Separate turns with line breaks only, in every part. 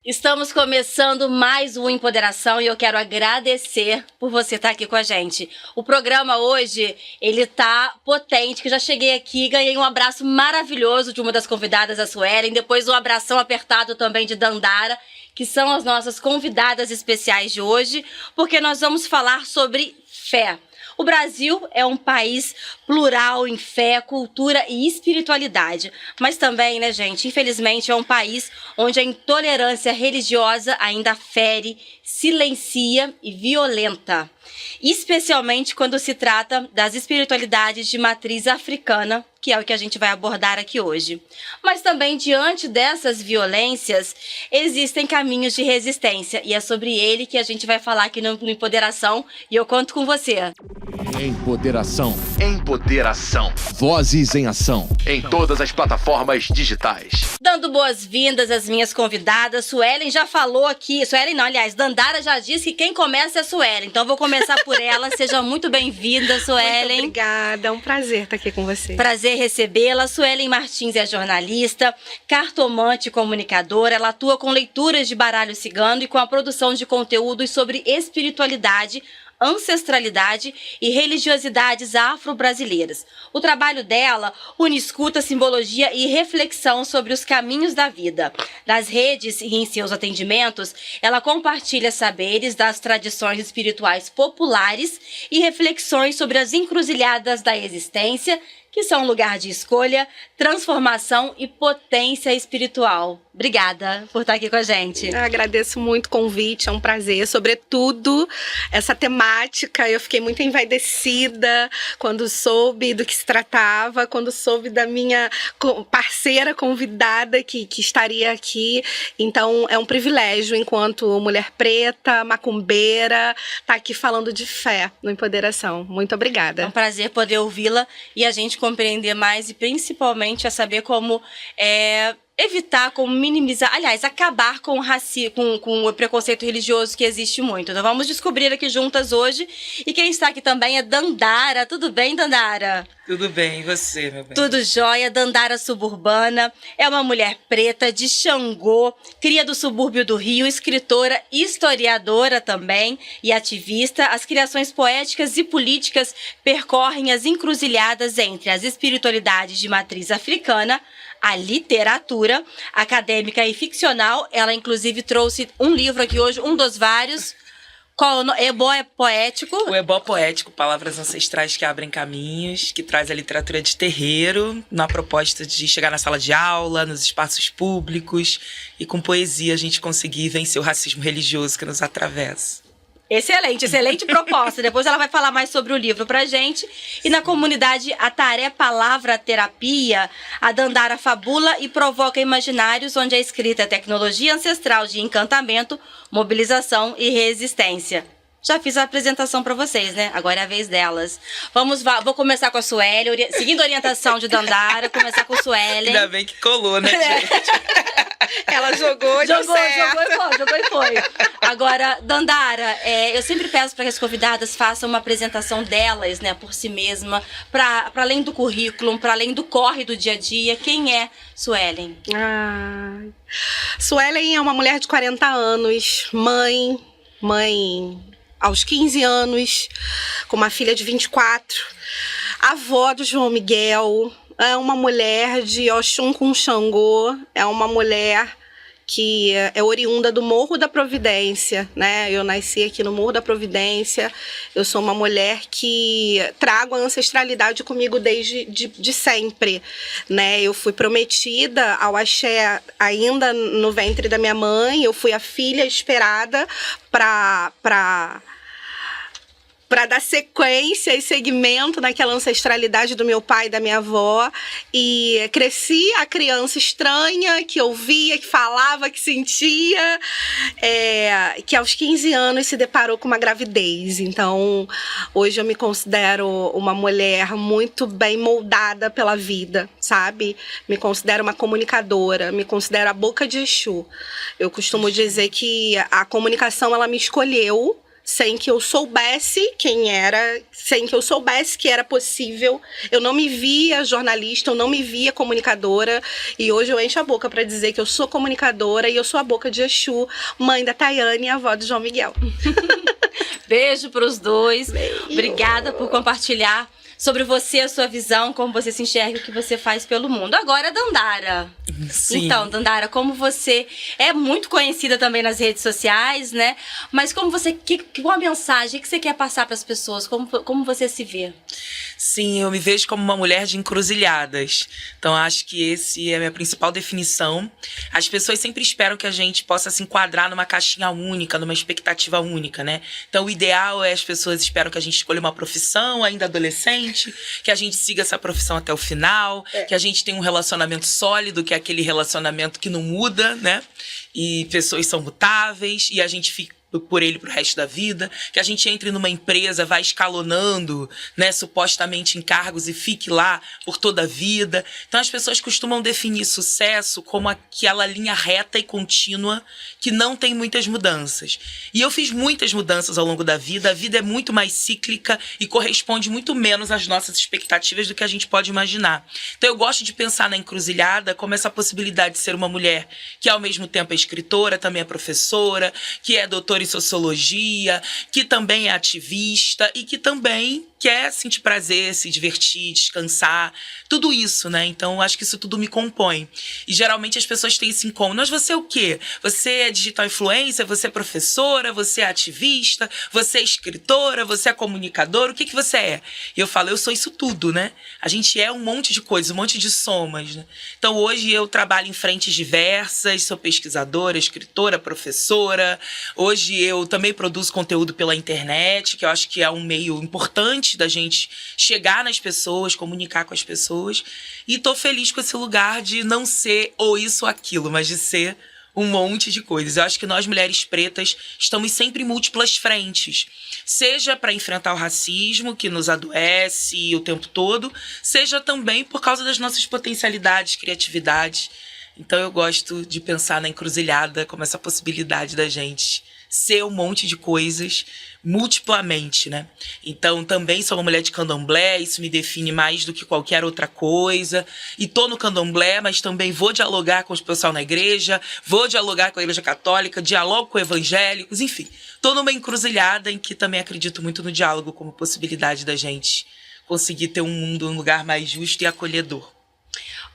Estamos começando mais um Empoderação e eu quero agradecer por você estar aqui com a gente. O programa hoje, ele tá potente, que já cheguei aqui, ganhei um abraço maravilhoso de uma das convidadas, a Suelen, depois um abração apertado também de Dandara, que são as nossas convidadas especiais de hoje, porque nós vamos falar sobre fé. O Brasil é um país plural em fé, cultura e espiritualidade. Mas também, né, gente, infelizmente é um país onde a intolerância religiosa ainda fere, silencia e violenta. Especialmente quando se trata das espiritualidades de matriz africana, que é o que a gente vai abordar aqui hoje. Mas também, diante dessas violências, existem caminhos de resistência. E é sobre ele que a gente vai falar aqui no Empoderação. E eu conto com você.
Empoderação.
Empoderação.
Vozes em ação.
Em todas as plataformas digitais.
Dando boas-vindas às minhas convidadas. Suelen já falou aqui. Suelen não, aliás, Dandara já disse que quem começa é a Suelen. Então vou começar por ela. Seja muito bem-vinda, Suelen.
Muito obrigada. É um prazer estar aqui com você.
Prazer recebê-la. Suelen Martins é jornalista, cartomante e comunicadora. Ela atua com leituras de baralho cigano e com a produção de conteúdos sobre espiritualidade, ancestralidade e religiosidades afro-brasileiras. O trabalho dela une escuta, simbologia e reflexão sobre os caminhos da vida. Nas redes e em seus atendimentos, ela compartilha saberes das tradições espirituais populares e reflexões sobre as encruzilhadas da existência, que são lugar de escolha, transformação e potência espiritual. Obrigada por estar aqui com a gente.
Eu agradeço muito o convite, é um prazer. Sobretudo, essa temática, eu fiquei muito envaidecida quando soube do que se tratava, quando soube da minha parceira convidada que estaria aqui. Então, é um privilégio, enquanto mulher preta, macumbeira, estar aqui falando de fé no Empoderação. Muito obrigada.
É um prazer poder ouvi-la e a gente compreender mais e principalmente a saber como evitar, como minimizar, aliás, acabar com o racismo, com o preconceito religioso que existe muito. Então vamos descobrir aqui juntas hoje. E quem está aqui também é Dandara. Tudo bem, Dandara?
Tudo bem, e você, meu bem?
Tudo jóia. Dandara Suburbana é uma mulher preta de Xangô, cria do subúrbio do Rio, escritora, historiadora também e ativista. As criações poéticas e políticas percorrem as encruzilhadas entre as espiritualidades de matriz africana, a literatura acadêmica e ficcional. Ela, inclusive, trouxe um livro aqui hoje, um dos vários. Qual é Ebó é Poético?
O Ebó Poético, Palavras Ancestrais que Abrem Caminhos, que traz a literatura de terreiro, na proposta de chegar na sala de aula, nos espaços públicos, e com poesia a gente conseguir vencer o racismo religioso que nos atravessa.
Excelente, excelente proposta. Depois ela vai falar mais sobre o livro pra gente. E na comunidade Ataré Palavra Terapia, a Dandara fabula e provoca imaginários onde a escrita é tecnologia ancestral de encantamento, mobilização e resistência. Já fiz a apresentação para vocês, né? Agora é a vez delas. Vou começar com a Suelen, seguindo a orientação de Dandara, começar com a Suelen.
Ainda bem que colou, né, gente?
Ela jogou
e foi. Agora, Dandara, eu sempre peço para que as convidadas façam uma apresentação delas, né, por si mesma, para além do currículo, para além do corre do dia a dia. Quem é Suelen?
Suelen é uma mulher de 40 anos, mãe aos 15 anos, com uma filha de 24, avó do João Miguel, é uma mulher de Oxum com Xangô, é uma mulher que é oriunda do Morro da Providência, né? Eu nasci aqui no Morro da Providência, eu sou uma mulher que trago a ancestralidade comigo desde sempre, né? Eu fui prometida ao axé ainda no ventre da minha mãe, eu fui a filha esperada para dar sequência e segmento naquela ancestralidade do meu pai e da minha avó. E cresci a criança estranha, que ouvia, que falava, que sentia, que aos 15 anos se deparou com uma gravidez. Então, hoje eu me considero uma mulher muito bem moldada pela vida, sabe? Me considero uma comunicadora, me considero a boca de Exu. Eu costumo dizer que a comunicação, ela me escolheu, sem que eu soubesse quem era, sem que eu soubesse que era possível. Eu não me via jornalista, eu não me via comunicadora, e hoje eu encho a boca para dizer que eu sou comunicadora e eu sou a boca de Exu, mãe da Tayane e avó do João Miguel.
Beijo pros dois.
Beijo.
Obrigada por compartilhar sobre você, a sua visão, como você se enxerga e o que você faz pelo mundo. Agora, Dandara.
Sim.
Então, Dandara, como você é muito conhecida também nas redes sociais, né? Mas como você, qual a mensagem que você quer passar para as pessoas? Como você se vê?
Sim, eu me vejo como uma mulher de encruzilhadas. Então, acho que esse é a minha principal definição. As pessoas sempre esperam que a gente possa se enquadrar numa caixinha única, numa expectativa única, né? Então, o ideal é as pessoas esperam que a gente escolha uma profissão ainda adolescente, que a gente siga essa profissão até o final, que a gente tenha um relacionamento sólido, que é aquele relacionamento que não muda, né? E pessoas são mutáveis, e a gente fica por ele pro resto da vida, que a gente entre numa empresa, vai escalonando, né, supostamente em cargos e fique lá por toda a vida. Então as pessoas costumam definir sucesso como aquela linha reta e contínua que não tem muitas mudanças. E eu fiz muitas mudanças ao longo da vida, a vida é muito mais cíclica e corresponde muito menos às nossas expectativas do que a gente pode imaginar. Então eu gosto de pensar na encruzilhada como essa possibilidade de ser uma mulher que ao mesmo tempo é escritora, também é professora, que é doutora em sociologia, que também é ativista e que também quer sentir prazer, se divertir, descansar, tudo isso, né? Então, acho que isso tudo me compõe. E geralmente as pessoas têm esse incômodo. Mas você é o quê? Você é digital influencer? Você é professora? Você é ativista? Você é escritora? Você é comunicadora? O que você é? E eu falo, eu sou isso tudo, né? A gente é um monte de coisas, um monte de somas, né? Então, hoje eu trabalho em frentes diversas, sou pesquisadora, escritora, professora. Hoje eu também produzo conteúdo pela internet, que eu acho que é um meio importante da gente chegar nas pessoas, comunicar com as pessoas. E tô feliz com esse lugar de não ser ou isso ou aquilo, mas de ser um monte de coisas. Eu acho que nós, mulheres pretas, estamos sempre em múltiplas frentes. Seja para enfrentar o racismo, que nos adoece o tempo todo, seja também por causa das nossas potencialidades, criatividades. Então eu gosto de pensar na encruzilhada como essa possibilidade da gente ser um monte de coisas multiplamente, né? Então, também sou uma mulher de candomblé, isso me define mais do que qualquer outra coisa. E tô no candomblé, mas também vou dialogar com o pessoal na igreja, vou dialogar com a igreja católica, dialogo com evangélicos, enfim. Tô numa encruzilhada em que também acredito muito no diálogo como possibilidade da gente conseguir ter um mundo, um lugar mais justo e acolhedor.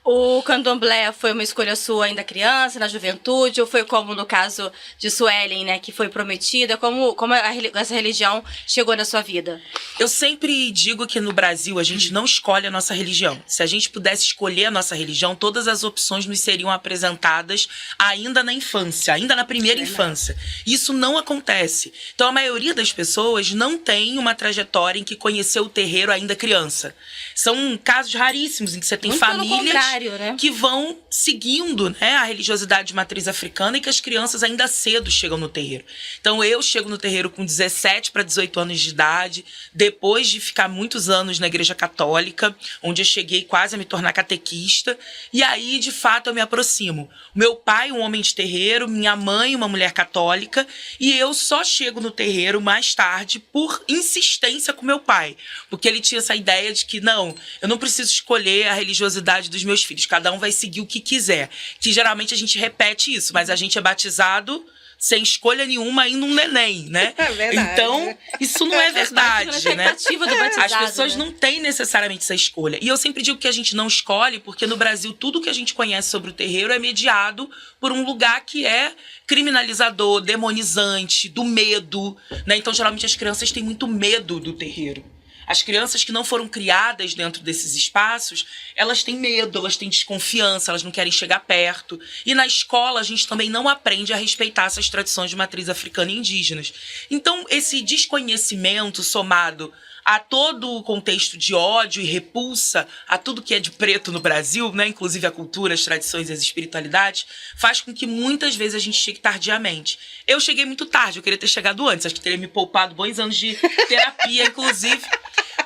O candomblé foi uma escolha sua ainda criança, na juventude, ou foi como no caso de Suelen, né, que foi prometida? Como essa religião chegou na sua vida?
Eu sempre digo que no Brasil a gente não escolhe a nossa religião. Se a gente pudesse escolher a nossa religião, todas as opções nos seriam apresentadas ainda na infância, ainda na primeira infância. Isso não acontece. Então a maioria das pessoas não tem uma trajetória em que conheceu o terreiro ainda criança. São casos raríssimos em que você tem
muito
famílias
né?
que vão seguindo, né, a religiosidade de matriz africana e que as crianças ainda cedo chegam no terreiro. Então eu chego no terreiro com 17 para 18 anos de idade, depois de ficar muitos anos na igreja católica, onde eu cheguei quase a me tornar catequista, e aí de fato eu me aproximo. Meu pai, um homem de terreiro, minha mãe, uma mulher católica, e eu só chego no terreiro mais tarde por insistência com meu pai, porque ele tinha essa ideia de que não, eu não preciso escolher a religiosidade dos meus filhos, cada um vai seguir o que quiser. Que geralmente a gente repete isso, mas a gente é batizado sem escolha nenhuma ainda um neném, né?
É verdade.
Então, isso não é verdade, né?
Expectativa do batizado,
As pessoas
né?
não têm necessariamente essa escolha. E eu sempre digo que a gente não escolhe, porque no Brasil tudo que a gente conhece sobre o terreiro é mediado por um lugar que é criminalizador, demonizante, do medo, né? Então, geralmente as crianças têm muito medo do terreiro. As crianças que não foram criadas dentro desses espaços, elas têm medo, elas têm desconfiança, elas não querem chegar perto. E na escola a gente também não aprende a respeitar essas tradições de matriz africana e indígenas. Então esse desconhecimento somado a todo o contexto de ódio e repulsa a tudo que é de preto no Brasil, né, inclusive a cultura, as tradições e as espiritualidades, faz com que muitas vezes a gente chegue tardiamente. Eu cheguei muito tarde, eu queria ter chegado antes, acho que teria me poupado bons anos de terapia, inclusive,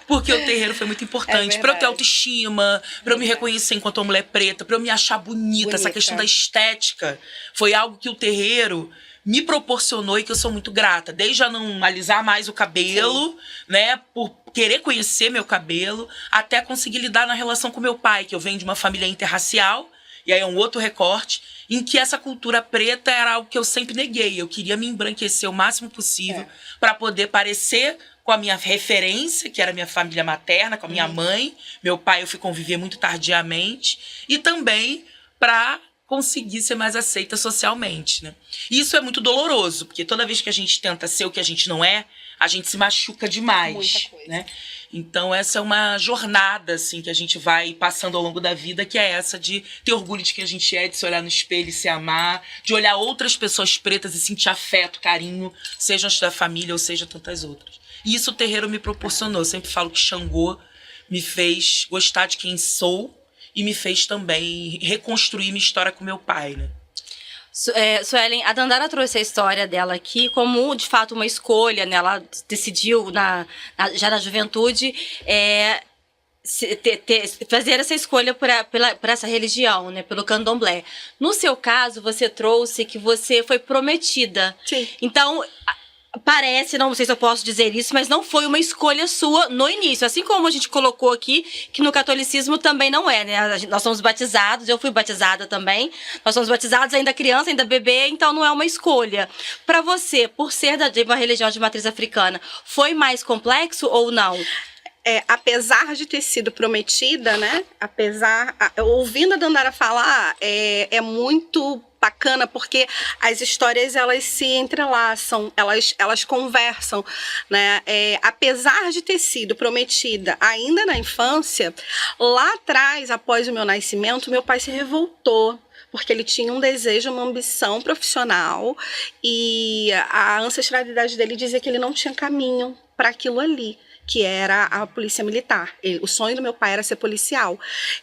porque o terreiro foi muito importante para eu ter autoestima, para eu me reconhecer enquanto uma mulher preta, para eu me achar bonita. Essa questão da estética foi algo que o terreiro me proporcionou e que eu sou muito grata. Desde a não alisar mais o cabelo, né? Por querer conhecer meu cabelo, até conseguir lidar na relação com meu pai, que eu venho de uma família interracial, e aí é um outro recorte, em que essa cultura preta era algo que eu sempre neguei. Eu queria me embranquecer o máximo possível para poder parecer com a minha referência, que era a minha família materna, com a minha mãe. Meu pai eu fui conviver muito tardiamente. E também para conseguir ser mais aceita socialmente, né? E isso é muito doloroso, porque toda vez que a gente tenta ser o que a gente não é, a gente se machuca demais.
Muita coisa.
Né? Então essa é uma jornada assim, que a gente vai passando ao longo da vida, que é essa de ter orgulho de quem a gente é, de se olhar no espelho e se amar, de olhar outras pessoas pretas e sentir afeto, carinho, sejam as da família ou seja tantas outras. E isso o terreiro me proporcionou. Eu sempre falo que Xangô me fez gostar de quem sou e me fez também reconstruir minha história com meu pai, né?
Suelen, a Dandara trouxe a história dela aqui como, de fato, uma escolha, né? Ela decidiu, já na juventude, fazer essa escolha por essa religião, né? Pelo candomblé. No seu caso, você trouxe que você foi prometida.
Sim.
Então, parece, não sei se eu posso dizer isso, mas não foi uma escolha sua no início. Assim como a gente colocou aqui, que no catolicismo também não é, né? Nós somos batizados, eu fui batizada também. Nós somos batizados ainda criança, ainda bebê, então não é uma escolha. Para você, por ser de uma religião de matriz africana, foi mais complexo ou não?
Apesar de ter sido prometida, né? Ouvindo a Dandara falar, é muito bacana, porque as histórias, elas se entrelaçam, elas conversam, né? Apesar de ter sido prometida ainda na infância, lá atrás, após o meu nascimento, meu pai se revoltou, porque ele tinha um desejo, uma ambição profissional, e a ancestralidade dele dizia que ele não tinha caminho para aquilo ali, que era a polícia militar. O sonho do meu pai era ser policial.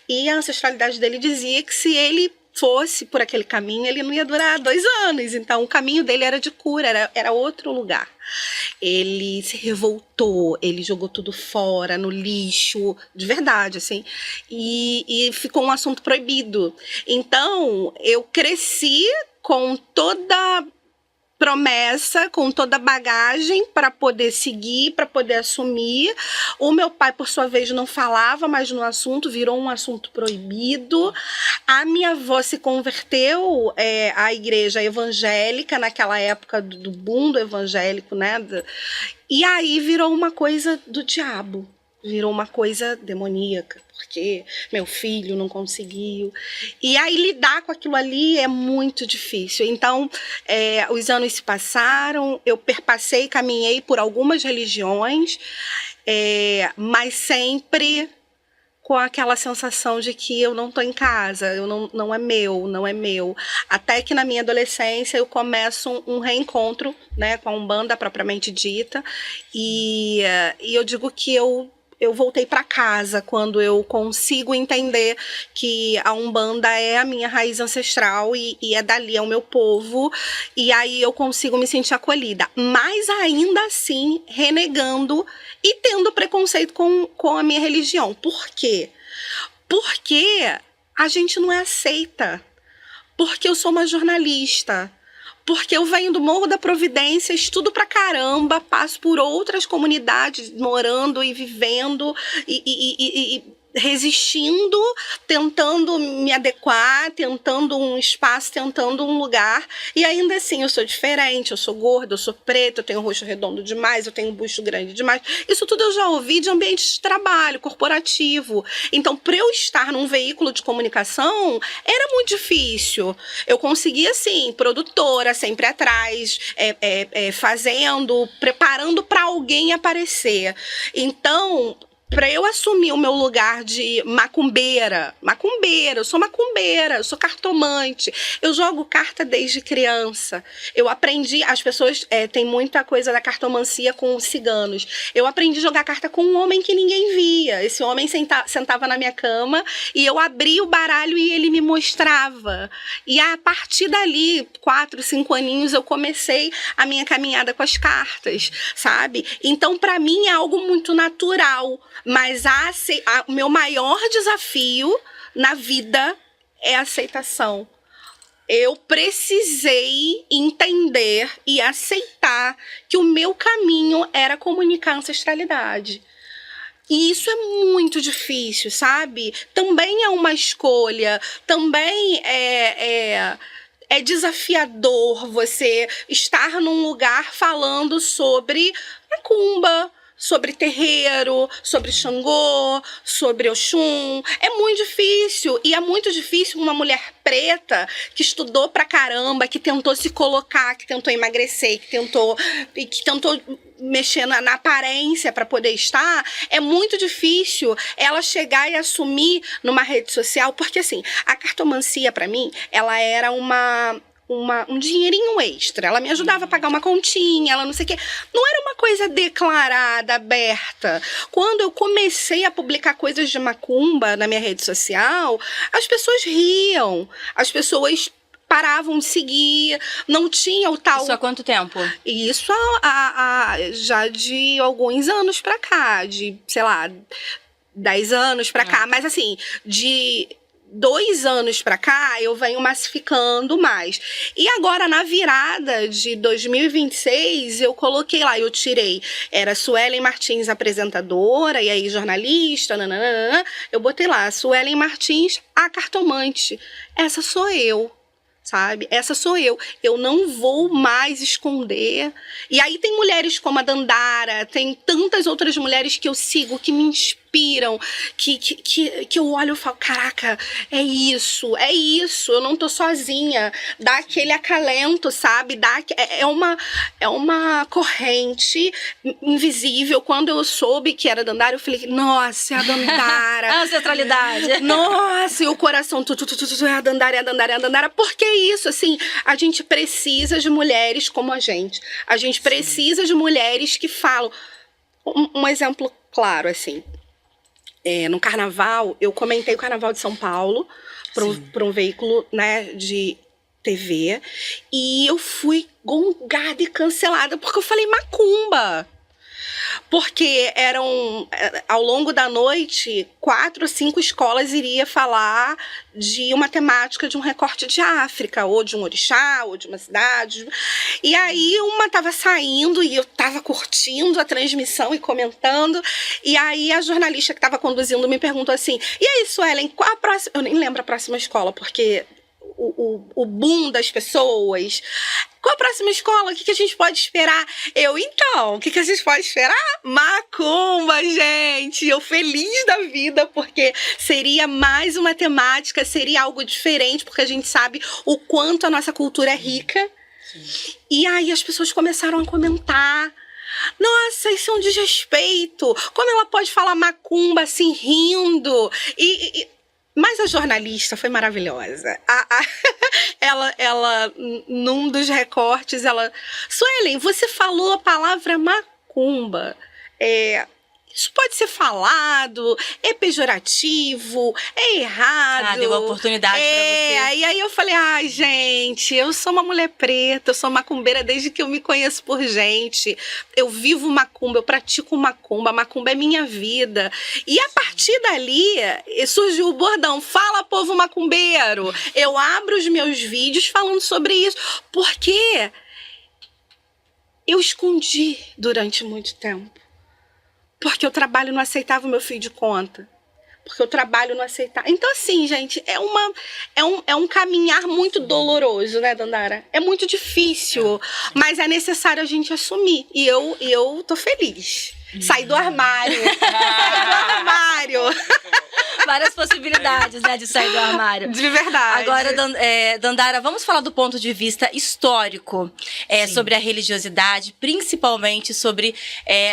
E a ancestralidade dele dizia que se ele fosse por aquele caminho, ele não ia durar 2 anos. Então, o caminho dele era de cura, era outro lugar. Ele se revoltou, ele jogou tudo fora, no lixo, de verdade, assim. E ficou um assunto proibido. Então, eu cresci com toda promessa, com toda bagagem para poder seguir, para poder assumir. O meu pai, por sua vez, não falava mais no assunto, virou um assunto proibido. A minha avó se converteu à igreja evangélica, naquela época do boom do evangélico, né? E aí virou uma coisa do diabo. Virou uma coisa demoníaca, porque meu filho não conseguiu. E aí lidar com aquilo ali é muito difícil. Então, os anos se passaram, eu perpassei, caminhei por algumas religiões, mas sempre com aquela sensação de que eu não estou em casa, não é meu. Até que na minha adolescência eu começo um reencontro, né, com a Umbanda propriamente dita, e eu digo que eu voltei para casa quando eu consigo entender que a Umbanda é a minha raiz ancestral e é dali, é o meu povo, e aí eu consigo me sentir acolhida, mas ainda assim renegando e tendo preconceito com a minha religião. Por quê? Porque a gente não é aceita, porque eu sou uma jornalista, porque eu venho do Morro da Providência, estudo pra caramba, passo por outras comunidades, morando e vivendo e resistindo, tentando me adequar, tentando um espaço, tentando um lugar, e ainda assim eu sou diferente, eu sou gorda, eu sou preta, eu tenho o rosto redondo demais, eu tenho um busto grande demais. Isso tudo eu já ouvi de ambiente de trabalho, corporativo. Então, para eu estar num veículo de comunicação, era muito difícil. Eu conseguia, assim, produtora, sempre atrás, fazendo, preparando para alguém aparecer. Então, para eu assumir o meu lugar de macumbeira, eu sou macumbeira, eu sou cartomante, eu jogo carta desde criança. Eu aprendi, as pessoas têm muita coisa da cartomancia com os ciganos. Eu aprendi a jogar carta com um homem que ninguém via. Esse homem sentava na minha cama e eu abria o baralho e ele me mostrava. E a partir dali, 4, 5 aninhos, eu comecei a minha caminhada com as cartas, sabe? Então, para mim, é algo muito natural. Mas o meu maior desafio na vida é a aceitação. eu precisei entender e aceitar que o meu caminho era comunicar a ancestralidade. E isso é muito difícil, sabe? Também é uma escolha, também é desafiador você estar num lugar falando sobre macumba, sobre terreiro, sobre Xangô, sobre Oxum. É muito difícil. E é muito difícil uma mulher preta que estudou pra caramba, que tentou se colocar, que tentou emagrecer, que tentou mexer na aparência para poder estar. É muito difícil ela chegar e assumir numa rede social, porque assim, a cartomancia para mim, ela era um dinheirinho extra. Ela me ajudava a pagar uma continha, ela não sei o quê. Não era uma coisa declarada, aberta. Quando eu comecei a publicar coisas de macumba na minha rede social, as pessoas riam, as pessoas paravam de seguir, não tinha o tal...
Isso há quanto tempo?
Isso já de alguns anos pra cá, de, sei lá, 10 anos pra cá. Mas assim, de 2 anos pra cá, eu venho massificando mais. E agora, na virada de 2026, eu coloquei lá, eu tirei, era Suelen Martins apresentadora, e aí jornalista, nananana, eu botei lá, Suelen Martins, a cartomante. Essa sou eu. Sabe? Essa sou eu. Eu não vou mais esconder. E aí tem mulheres como a Dandara, tem tantas outras mulheres que eu sigo, que me inspiram, que eu olho e falo, caraca, é isso, eu não tô sozinha. Dá aquele acalento, sabe? É uma corrente invisível. Quando eu soube que era a Dandara, eu falei, nossa, é a Dandara.
A ancestralidade.
Nossa, e o coração, é a Dandara. Por que isso? Assim, a gente precisa de mulheres como a gente. A gente precisa de mulheres que falam. Um exemplo claro, assim. No carnaval, eu comentei o Carnaval de São Paulo para um veículo, né, de TV. E eu fui gongada e cancelada porque eu falei macumba. Porque ao longo da noite, 4 ou 5 escolas iriam falar de uma temática de um recorte de África, ou de um orixá, ou de uma cidade. E aí uma estava saindo e eu estava curtindo a transmissão e comentando. E aí a jornalista que estava conduzindo me perguntou assim, e aí, Suelen, qual a próxima... Eu nem lembro a próxima escola, porque o boom das pessoas... Qual a próxima escola? O que a gente pode esperar? O que a gente pode esperar? Macumba, gente! Eu feliz da vida, porque seria mais uma temática, seria algo diferente, porque a gente sabe o quanto a nossa cultura é rica. Sim. E aí as pessoas começaram a comentar. Nossa, isso é um desrespeito! Como ela pode falar macumba assim, rindo? Mas a jornalista foi maravilhosa. Ela, num dos recortes, Suelen, você falou a palavra macumba. Isso pode ser falado, é pejorativo, é errado.
Deu uma oportunidade pra você.
E aí eu falei, gente, eu sou uma mulher preta, eu sou macumbeira desde que eu me conheço por gente. Eu vivo macumba, eu pratico macumba, macumba é minha vida. E a partir dali, surgiu o bordão, fala povo macumbeiro. Eu abro os meus vídeos falando sobre isso, porque eu escondi durante muito tempo. Porque o trabalho não aceitava o meu fio de conta. Porque o trabalho não aceitava. Então, assim, gente, é um caminhar muito doloroso, né, Dandara? É muito difícil, mas é necessário a gente assumir. E eu tô feliz. Saí do armário. Saí do armário.
Várias possibilidades, né, de sair do armário.
De verdade.
Agora, Dandara, vamos falar do ponto de vista histórico sobre a religiosidade, principalmente sobre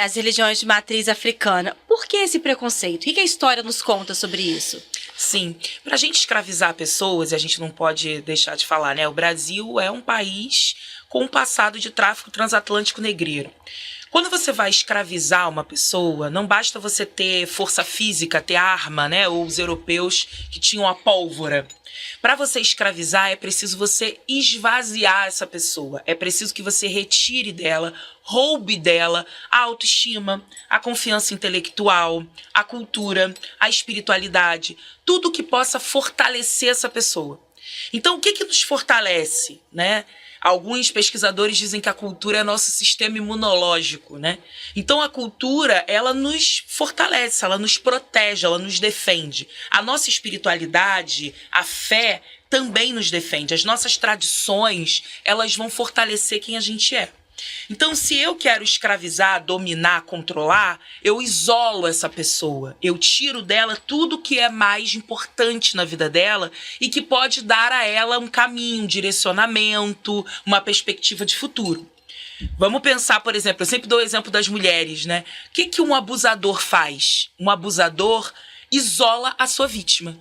as religiões de matriz africana. Por que esse preconceito? O que a história nos conta sobre isso?
Sim, pra gente escravizar pessoas, e a gente não pode deixar de falar, né? O Brasil é um país com um passado de tráfico transatlântico negreiro. Quando você vai escravizar uma pessoa, não basta você ter força física, ter arma, né? Ou os europeus que tinham a pólvora. Para você escravizar, é preciso você esvaziar essa pessoa. É preciso que você retire dela, roube dela a autoestima, a confiança intelectual, a cultura, a espiritualidade, tudo que possa fortalecer essa pessoa. Então, o que nos fortalece, né? Alguns pesquisadores dizem que a cultura é nosso sistema imunológico, né? Então, a cultura, ela nos fortalece, ela nos protege, ela nos defende. A nossa espiritualidade, a fé, também nos defende. As nossas tradições, elas vão fortalecer quem a gente é. Então, se eu quero escravizar, dominar, controlar, eu isolo essa pessoa. Eu tiro dela tudo que é mais importante na vida dela e que pode dar a ela um caminho, um direcionamento, uma perspectiva de futuro. Vamos pensar, por exemplo, eu sempre dou o exemplo das mulheres, né? O que um abusador faz? Um abusador isola a sua vítima.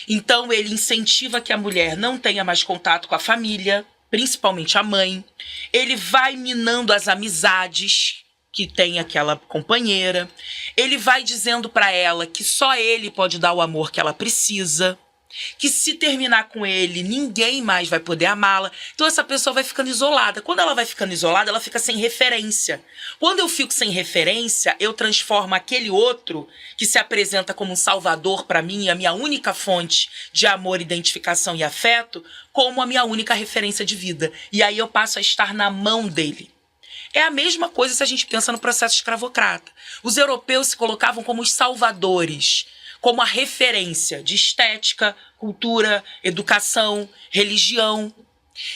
Então, ele incentiva que a mulher não tenha mais contato com a família, principalmente a mãe. Ele vai minando as amizades que tem aquela companheira. Ele vai dizendo para ela que só ele pode dar o amor que ela precisa, que se terminar com ele, ninguém mais vai poder amá-la. Então essa pessoa vai ficando isolada. Quando ela vai ficando isolada, ela fica sem referência. Quando eu fico sem referência, eu transformo aquele outro que se apresenta como um salvador para mim, a minha única fonte de amor, identificação e afeto, como a minha única referência de vida. E aí eu passo a estar na mão dele. É a mesma coisa se a gente pensa no processo escravocrata. Os europeus se colocavam como os salvadores, como a referência de estética, cultura, educação, religião.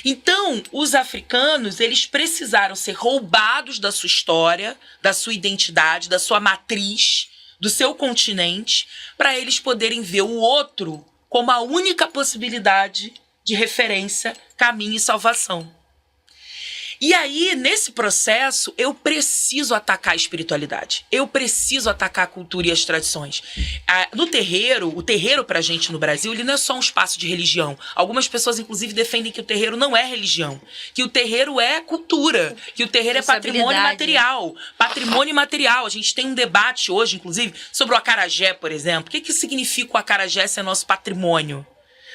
Então, os africanos, eles precisaram ser roubados da sua história, da sua identidade, da sua matriz, do seu continente, para eles poderem ver o outro como a única possibilidade de referência, caminho e salvação. E aí, nesse processo, eu preciso atacar a espiritualidade. Eu preciso atacar a cultura e as tradições. No terreiro, o terreiro pra gente no Brasil, ele não é só um espaço de religião. Algumas pessoas, inclusive, defendem que o terreiro não é religião. Que o terreiro é cultura. Que o terreiro é patrimônio material. Patrimônio material. A gente tem um debate hoje, inclusive, sobre o acarajé, por exemplo. O que significa o acarajé ser nosso patrimônio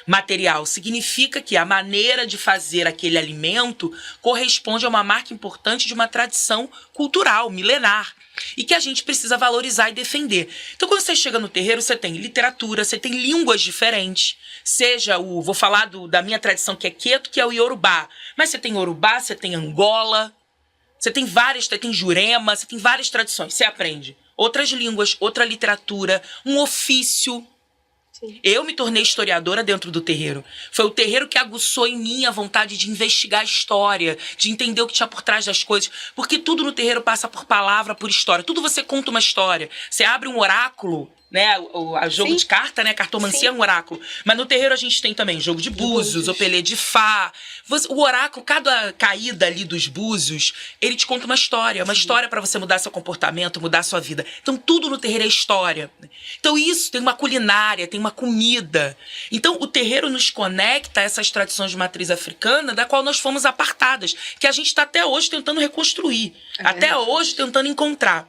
material? Significa que a maneira de fazer aquele alimento corresponde a uma marca importante de uma tradição cultural, milenar, e que a gente precisa valorizar e defender. Então, quando você chega no terreiro, você tem literatura, você tem línguas diferentes, seja vou falar da minha tradição, que é Queto, que é o Iorubá, mas você tem Iorubá, você tem Angola, você tem Jurema, você tem várias tradições, você aprende outras línguas, outra literatura, um ofício. Sim. Eu me tornei historiadora dentro do terreiro. Foi o terreiro que aguçou em mim a vontade de investigar a história, de entender o que tinha por trás das coisas. Porque tudo no terreiro passa por palavra, por história. Tudo você conta uma história. Você abre um oráculo, né? O jogo de carta, né? Cartomancia é um oráculo. Mas no terreiro a gente tem também jogo de búzios, opelê de Fá. O oráculo, cada caída ali dos búzios, ele te conta uma história. Uma história para você mudar seu comportamento, mudar sua vida. Então tudo no terreiro é história. Então isso, tem uma culinária, tem uma comida. Então o terreiro nos conecta a essas tradições de matriz africana, da qual nós fomos apartadas. Que a gente está até hoje tentando reconstruir. Até hoje tentando encontrar.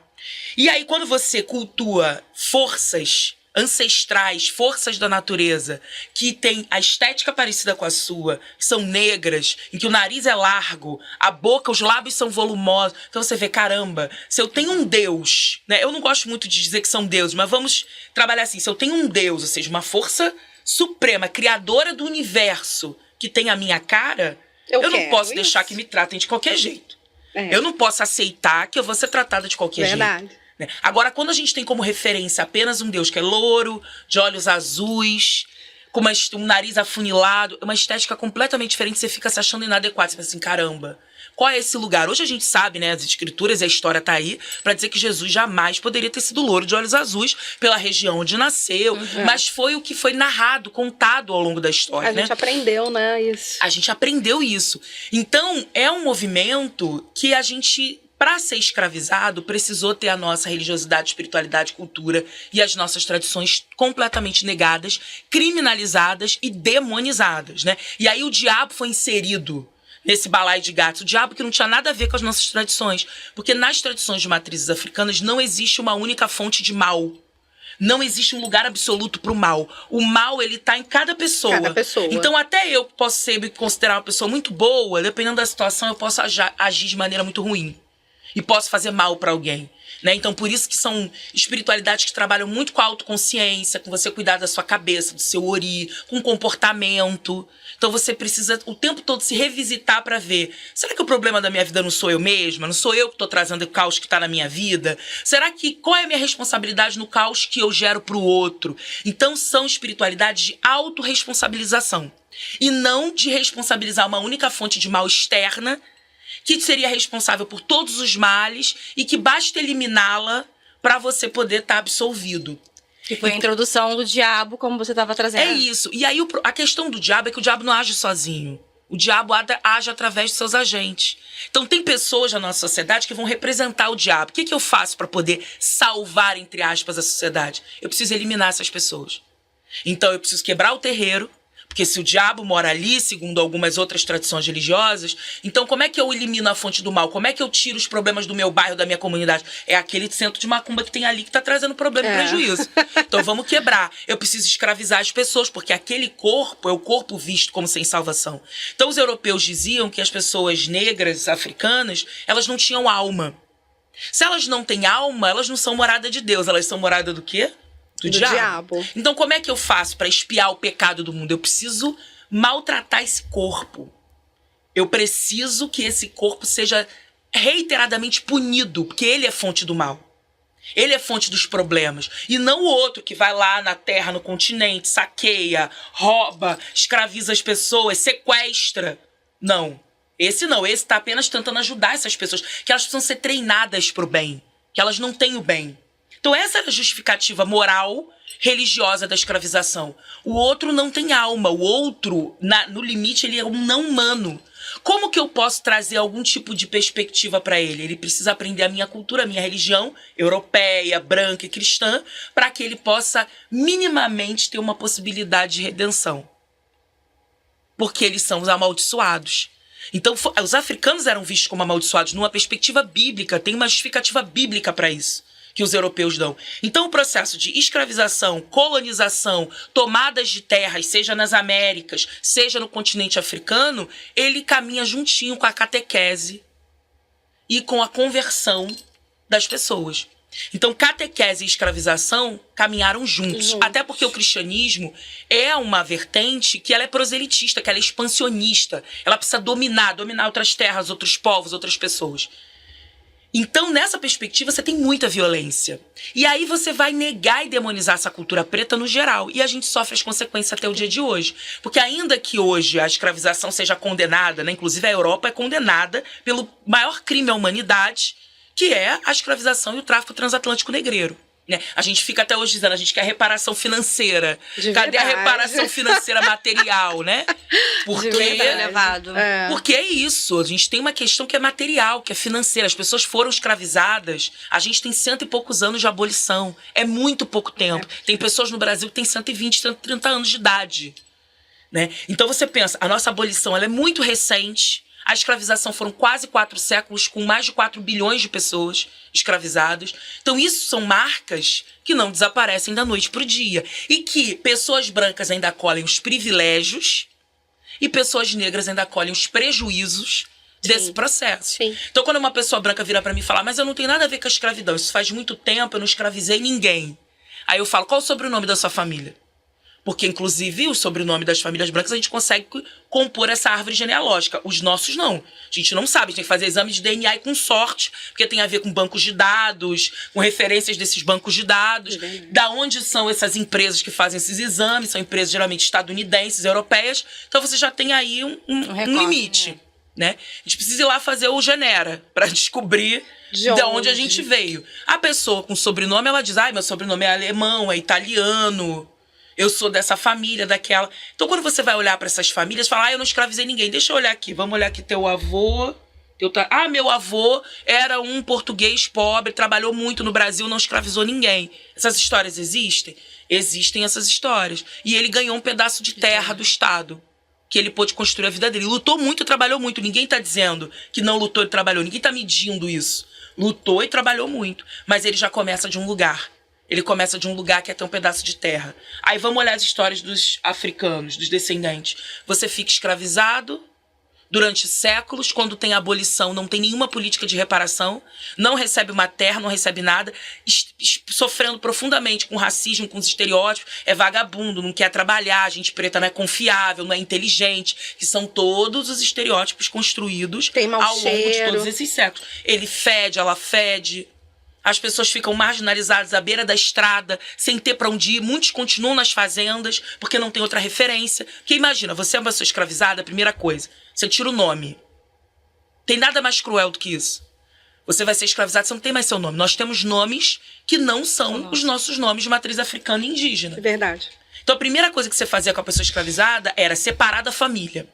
E aí, quando você cultua forças ancestrais, forças da natureza, que tem a estética parecida com a sua, que são negras, em que o nariz é largo, a boca, os lábios são volumosos, então você vê, caramba, se eu tenho um Deus, né? Eu não gosto muito de dizer que são deuses, mas vamos trabalhar assim, se eu tenho um Deus, ou seja, uma força suprema, criadora do universo, que tem a minha cara, eu não posso deixar que me tratem de qualquer jeito. Eu não posso aceitar que eu vou ser tratada de qualquer jeito. Né? Agora, quando a gente tem como referência apenas um Deus que é louro, de olhos azuis, com um nariz afunilado, uma estética completamente diferente, você fica se achando inadequado. Você pensa assim, caramba, qual é esse lugar? Hoje a gente sabe, né, as escrituras e a história tá aí, pra dizer que Jesus jamais poderia ter sido louro de olhos azuis pela região onde nasceu, mas foi o que foi narrado, contado ao longo da história.
A gente aprendeu, né, isso.
A gente aprendeu isso. Então, é um movimento que a gente, para ser escravizado, precisou ter a nossa religiosidade, espiritualidade, cultura e as nossas tradições completamente negadas, criminalizadas e demonizadas, né? E aí o diabo foi inserido nesse balaio de gatos. O diabo que não tinha nada a ver com as nossas tradições. Porque nas tradições de matrizes africanas não existe uma única fonte de mal. Não existe um lugar absoluto para o mal. O mal, ele tá em cada pessoa.
Cada pessoa.
Então, até eu posso me considerar uma pessoa muito boa, dependendo da situação, eu posso agir de maneira muito ruim. e posso fazer mal para alguém. Né? Então, por isso que são espiritualidades que trabalham muito com a autoconsciência, com você cuidar da sua cabeça, do seu ori, com comportamento. Então, você precisa o tempo todo se revisitar para ver, será que o problema da minha vida não sou eu mesma? Não sou eu que estou trazendo o caos que está na minha vida? Será que qual é a minha responsabilidade no caos que eu gero para o outro? Então, são espiritualidades de autorresponsabilização e não de responsabilizar uma única fonte de mal externa que seria responsável por todos os males e que basta eliminá-la para você poder estar absolvido.
Que foi a introdução do diabo, como você estava trazendo.
É isso. E aí a questão do diabo é que o diabo não age sozinho. O diabo age através de seus agentes. Então tem pessoas na nossa sociedade que vão representar o diabo. O que eu faço para poder salvar, entre aspas, a sociedade? Eu preciso eliminar essas pessoas. Então eu preciso quebrar o terreiro, porque se o diabo mora ali, segundo algumas outras tradições religiosas, então como é que eu elimino a fonte do mal? Como é que eu tiro os problemas do meu bairro, da minha comunidade? É aquele centro de macumba que tem ali que está trazendo problema e prejuízo. Então vamos quebrar. Eu preciso escravizar as pessoas, porque aquele corpo é o corpo visto como sem salvação. Então os europeus diziam que as pessoas negras, africanas, elas não tinham alma. Se elas não têm alma, elas não são morada de Deus. Elas são morada do quê? Do diabo. Então, como é que eu faço para espiar o pecado do mundo? Eu preciso maltratar esse corpo. Eu preciso que esse corpo seja reiteradamente punido, porque ele é fonte do mal. Ele é fonte dos problemas. E não o outro que vai lá na terra, no continente, saqueia, rouba, escraviza as pessoas, sequestra. Não. Esse não. Esse está apenas tentando ajudar essas pessoas, que elas precisam ser treinadas para o bem, que elas não têm o bem. Então essa era a justificativa moral, religiosa da escravização. O outro não tem alma. O outro, no limite, ele é um não humano. Como que eu posso trazer algum tipo de perspectiva para ele? Ele precisa aprender a minha cultura, a minha religião europeia, branca e cristã, para que ele possa minimamente ter uma possibilidade de redenção. Porque eles são os amaldiçoados. Então, os africanos eram vistos como amaldiçoados numa perspectiva bíblica. Tem uma justificativa bíblica para isso que os europeus dão. Então, o processo de escravização, colonização, tomadas de terras, seja nas Américas, seja no continente africano, ele caminha juntinho com a catequese e com a conversão das pessoas. Então, catequese e escravização caminharam juntos. Até porque o cristianismo é uma vertente que ela é proselitista, que ela é expansionista. Ela precisa dominar outras terras, outros povos, outras pessoas. Então, nessa perspectiva, você tem muita violência. E aí você vai negar e demonizar essa cultura preta no geral. E a gente sofre as consequências até o dia de hoje. Porque ainda que hoje a escravização seja condenada, né? Inclusive a Europa é condenada pelo maior crime à humanidade, que é a escravização e o tráfico transatlântico negreiro. Né? A gente fica até hoje dizendo, a gente quer reparação financeira. Cadê a reparação financeira material, né? Porque Porque é isso, a gente tem uma questão que é material, que é financeira. As pessoas foram escravizadas, a gente tem 100 e poucos anos de abolição. É muito pouco tempo. Tem pessoas no Brasil que têm 120, 130 anos de idade. Né? Então você pensa, a nossa abolição ela é muito recente. A escravização foram quase 4 séculos, com mais de 4 bilhões de pessoas escravizadas. Então, isso são marcas que não desaparecem da noite para o dia. E que pessoas brancas ainda colhem os privilégios e pessoas negras ainda colhem os prejuízos desse processo. Sim. Então, quando uma pessoa branca vira para mim e fala, mas eu não tenho nada a ver com a escravidão, isso faz muito tempo, eu não escravizei ninguém. Aí eu falo, qual o sobrenome da sua família? Porque, inclusive, o sobrenome das famílias brancas a gente consegue compor essa árvore genealógica. Os nossos não. A gente não sabe, a gente tem que fazer exame de DNA e com sorte, porque tem a ver com bancos de dados, com referências desses bancos de dados, da onde são essas empresas que fazem esses exames, são empresas geralmente estadunidenses, europeias. Então você já tem aí um limite. Né? A gente precisa ir lá fazer o Genera para descobrir de onde a gente veio. A pessoa com sobrenome, ela diz, meu sobrenome é alemão, é italiano, eu sou dessa família, daquela. Então, quando você vai olhar para essas famílias, fala, eu não escravizei ninguém. Deixa eu olhar aqui. Vamos olhar aqui teu avô. Meu avô era um português pobre, trabalhou muito no Brasil, não escravizou ninguém. Essas histórias existem? Existem essas histórias. E ele ganhou um pedaço de terra do Estado, que ele pôde construir a vida dele. Lutou muito, trabalhou muito. Ninguém está dizendo que não lutou e trabalhou. Ninguém está medindo isso. Lutou e trabalhou muito. Mas ele já começa de um lugar. Ele começa de um lugar que é ter um pedaço de terra. Aí vamos olhar as histórias dos africanos, dos descendentes. Você fica escravizado, durante séculos, quando tem abolição, não tem nenhuma política de reparação, não recebe uma terra, não recebe nada, sofrendo profundamente com racismo, com os estereótipos, é vagabundo, não quer trabalhar, gente preta não é confiável, não é inteligente, que são todos os estereótipos construídos ao longo de todos esses séculos. Ele fede, ela fede. As pessoas ficam marginalizadas à beira da estrada, sem ter para onde ir. Muitos continuam nas fazendas, porque não tem outra referência. Porque imagina, você é uma pessoa escravizada, a primeira coisa, você tira o nome. Tem nada mais cruel do que isso. Você vai ser escravizado, você não tem mais seu nome. Nós temos nomes que não são os nossos nomes de matriz africana e indígena.
É verdade.
Então a primeira coisa que você fazia com a pessoa escravizada era separar da família.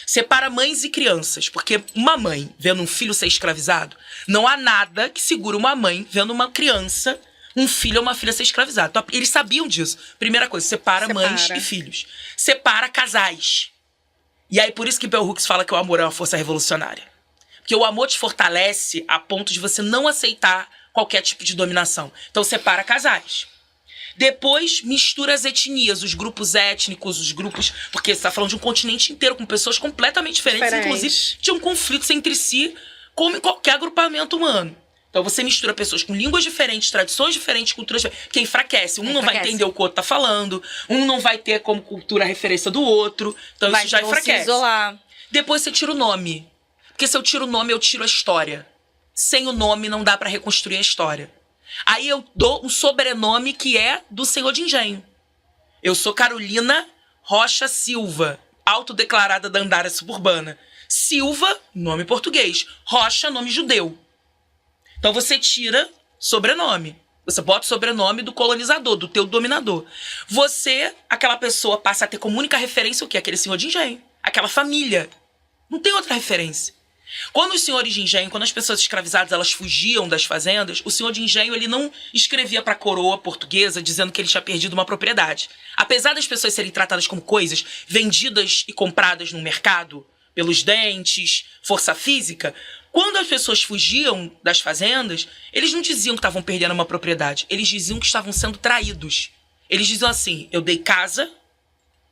Separa mães e crianças, porque uma mãe vendo um filho ser escravizado, não há nada que segure uma mãe vendo uma criança, um filho ou uma filha ser escravizado. Então, eles sabiam disso. Primeira coisa, separa mães e filhos. Separa casais. E aí por isso que Bell Hooks fala que o amor é uma força revolucionária. Porque o amor te fortalece a ponto de você não aceitar qualquer tipo de dominação. Então separa casais. Depois, mistura as etnias, os grupos étnicos, os grupos... Porque você está falando de um continente inteiro, com pessoas completamente diferentes. Inclusive, tinham conflitos entre si, como em qualquer agrupamento humano. Então, você mistura pessoas com línguas diferentes, tradições diferentes, culturas diferentes, que enfraquece. Um não vai entender o que o outro está falando, um não vai ter como cultura a referência do outro. Então, isso já enfraquece. Se isolar. Depois, você tira o nome. Porque se eu tiro o nome, eu tiro a história. Sem o nome, não dá para reconstruir a história. Aí eu dou um sobrenome que é do Senhor de Engenho. Eu sou Carolina Rocha Silva, autodeclarada da Andara Suburbana. Silva, nome português. Rocha, nome judeu. Então você tira sobrenome. Você bota o sobrenome do colonizador, do teu dominador. Você, aquela pessoa, passa a ter como única referência o quê? Aquele Senhor de Engenho. Aquela família. Não tem outra referência. Quando os senhores de engenho, quando as pessoas escravizadas elas fugiam das fazendas, o senhor de engenho ele não escrevia para a coroa portuguesa dizendo que ele tinha perdido uma propriedade. Apesar das pessoas serem tratadas como coisas vendidas e compradas no mercado, pelos dentes, força física, quando as pessoas fugiam das fazendas, eles não diziam que estavam perdendo uma propriedade, eles diziam que estavam sendo traídos. Eles diziam assim, eu dei casa,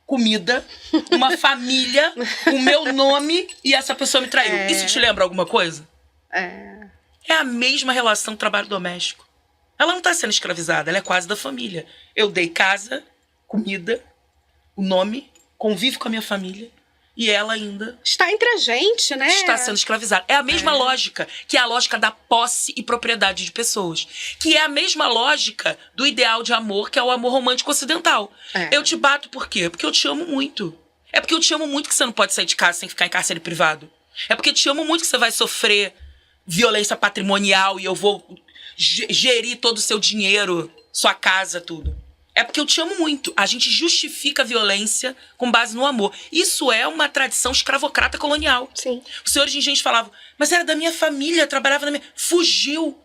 comida, uma família, o meu nome e essa pessoa me traiu. Isso te lembra alguma coisa? É a mesma relação trabalho doméstico. Ela não está sendo escravizada, ela é quase da família. Eu dei casa, comida, o nome, convivo com a minha família e ela ainda...
Está entre a gente, né?
Está sendo escravizada. É a mesma lógica, que é a lógica da posse e propriedade de pessoas. Que é a mesma lógica do ideal de amor, que é o amor romântico ocidental. Eu te bato por quê? Porque eu te amo muito. É porque eu te amo muito que você não pode sair de casa sem ficar em cárcere privado. É porque eu te amo muito que você vai sofrer violência patrimonial e eu vou gerir todo o seu dinheiro, sua casa, tudo. É porque eu te amo muito. A gente justifica a violência com base no amor. Isso é uma tradição escravocrata colonial.
Sim.
Os senhores de engenho falavam, mas era da minha família, trabalhava na minha... Fugiu.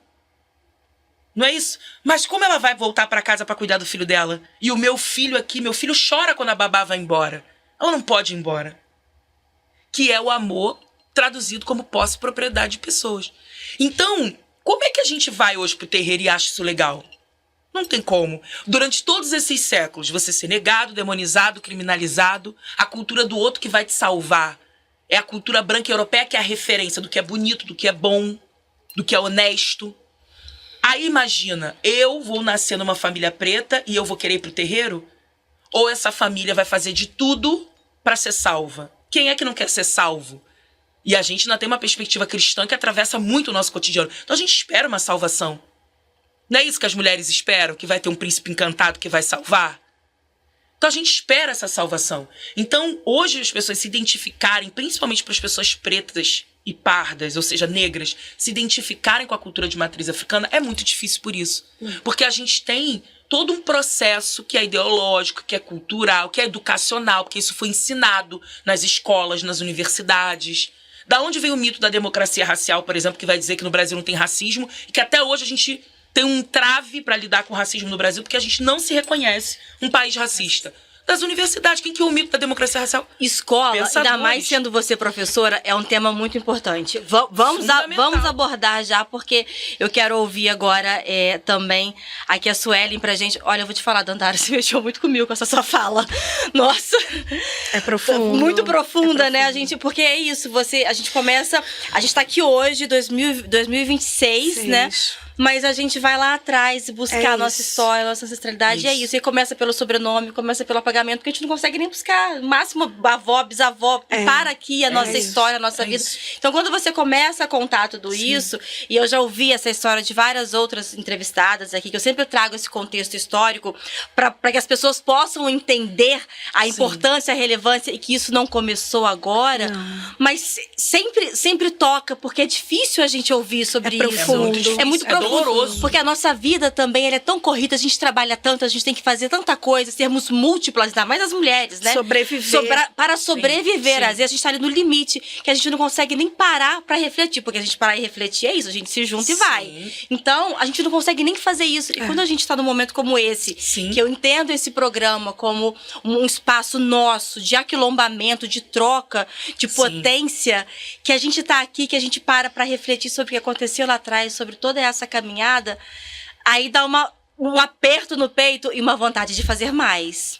Não é isso? Mas como ela vai voltar para casa para cuidar do filho dela? E o meu filho aqui, meu filho chora quando a babá vai embora. Ela não pode ir embora. Que é o amor traduzido como posse e propriedade de pessoas. Então, como é que a gente vai hoje pro terreiro e acha isso legal? Não tem como. Durante todos esses séculos, você ser negado, demonizado, criminalizado, a cultura do outro que vai te salvar. É a cultura branca europeia que é a referência do que é bonito, do que é bom, do que é honesto. Aí imagina, eu vou nascer numa família preta e eu vou querer ir pro terreiro? Ou essa família vai fazer de tudo para ser salva? Quem é que não quer ser salvo? E a gente ainda tem uma perspectiva cristã que atravessa muito o nosso cotidiano. Então a gente espera uma salvação. Não é isso que as mulheres esperam? Que vai ter um príncipe encantado que vai salvar? Então a gente espera essa salvação. Então hoje as pessoas se identificarem, principalmente para as pessoas pretas e pardas, ou seja, negras, se identificarem com a cultura de matriz africana é muito difícil por isso. Porque a gente tem todo um processo que é ideológico, que é cultural, que é educacional, porque isso foi ensinado nas escolas, nas universidades. Da onde vem o mito da democracia racial, por exemplo, que vai dizer que no Brasil não tem racismo e que até hoje a gente tem um entrave para lidar com o racismo no Brasil porque a gente não se reconhece um país racista. das universidades. Quem que é o mito da democracia racial?
Escola, ainda
Pensadores.
mais sendo você professora, é um tema muito importante. Vamos abordar já, porque eu quero ouvir agora também aqui a Suelen pra gente. Olha, eu vou te falar, Dandara, você mexeu muito comigo com essa sua fala. Nossa!
É profundo.
Muito profunda, né? Porque é isso, a gente começa... A gente tá aqui hoje, 2026, né? Mas a gente vai lá atrás buscar a nossa história, a nossa ancestralidade.
Isso.
E é isso. E começa pelo sobrenome, começa pelo apagamento, porque a gente não consegue nem buscar. Máximo, avó, bisavó, para aqui a nossa história, a nossa vida.
Isso.
Então, quando você começa a contar tudo isso, e eu já ouvi essa história de várias outras entrevistadas aqui, que eu sempre trago esse contexto histórico para que as pessoas possam entender a importância, a relevância, e que isso não começou agora. Mas sempre toca, porque é difícil a gente ouvir sobre isso.
Profundo.
É muito profundo.
doloroso.
Porque a nossa vida também ela é tão corrida, a gente trabalha tanto, a gente tem que fazer tanta coisa, sermos múltiplas, ainda mais as mulheres, né?
Sobreviver.
Para sobreviver.
Sim.
Às vezes a gente tá ali no limite, que a gente não consegue nem parar pra refletir. Porque a gente parar e refletir é isso, a gente se junta e vai. Então, a gente não consegue nem fazer isso. E quando a gente tá num momento como esse, que eu entendo esse programa como um espaço nosso de aquilombamento, de troca, de potência, que a gente tá aqui, que a gente para refletir sobre o que aconteceu lá atrás, sobre toda essa caminhada, aí dá um aperto no peito e uma vontade de fazer mais.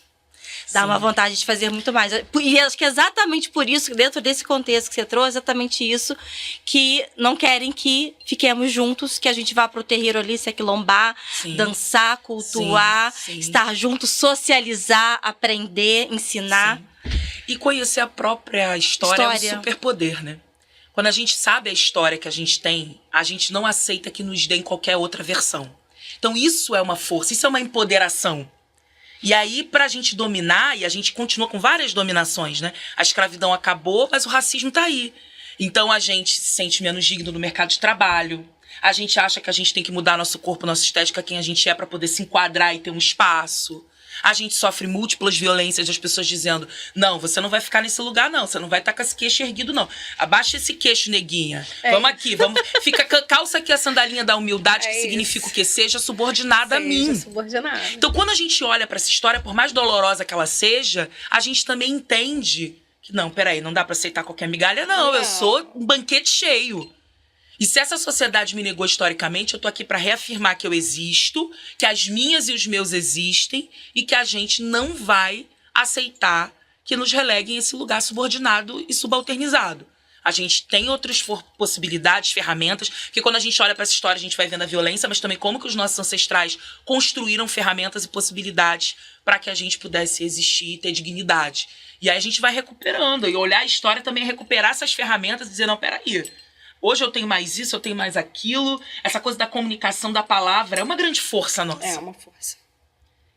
Dá uma vontade de fazer muito mais. E acho que é exatamente por isso, dentro desse contexto que você trouxe, exatamente isso, que não querem que fiquemos juntos, que a gente vá pro terreiro ali, se aquilombar, dançar, cultuar, estar juntos, socializar, aprender, ensinar.
E conhecer a própria história é um superpoder, né? Quando a gente sabe a história que a gente tem, a gente não aceita que nos deem qualquer outra versão. Então isso é uma força, isso é uma empoderação. E aí, pra gente dominar, e a gente continua com várias dominações, né? A escravidão acabou, mas o racismo tá aí. Então a gente se sente menos digno no mercado de trabalho. A gente acha que a gente tem que mudar nosso corpo, nossa estética, quem a gente é pra poder se enquadrar e ter um espaço. A gente sofre múltiplas violências das pessoas dizendo: não, você não vai ficar nesse lugar, não. Você não vai estar com esse queixo erguido, não. Abaixa esse queixo, neguinha. Vamos aqui, vamos. Calça aqui a sandalinha da humildade, que significa o quê? Seja subordinada a mim.
Subordinada.
Então, quando a gente olha pra essa história, por mais dolorosa que ela seja, a gente também entende que, não, peraí, não dá pra aceitar qualquer migalha, não. Eu sou um banquete cheio. E se essa sociedade me negou historicamente, eu tô aqui para reafirmar que eu existo, que as minhas e os meus existem e que a gente não vai aceitar que nos releguem esse lugar subordinado e subalternizado. A gente tem outras possibilidades, ferramentas, que quando a gente olha para essa história a gente vai vendo a violência, mas também como que os nossos ancestrais construíram ferramentas e possibilidades para que a gente pudesse existir e ter dignidade. E aí a gente vai recuperando, e olhar a história também é recuperar essas ferramentas e dizer, não, peraí, hoje eu tenho mais isso, eu tenho mais aquilo. Essa coisa da comunicação da palavra é uma grande força nossa.
É uma força.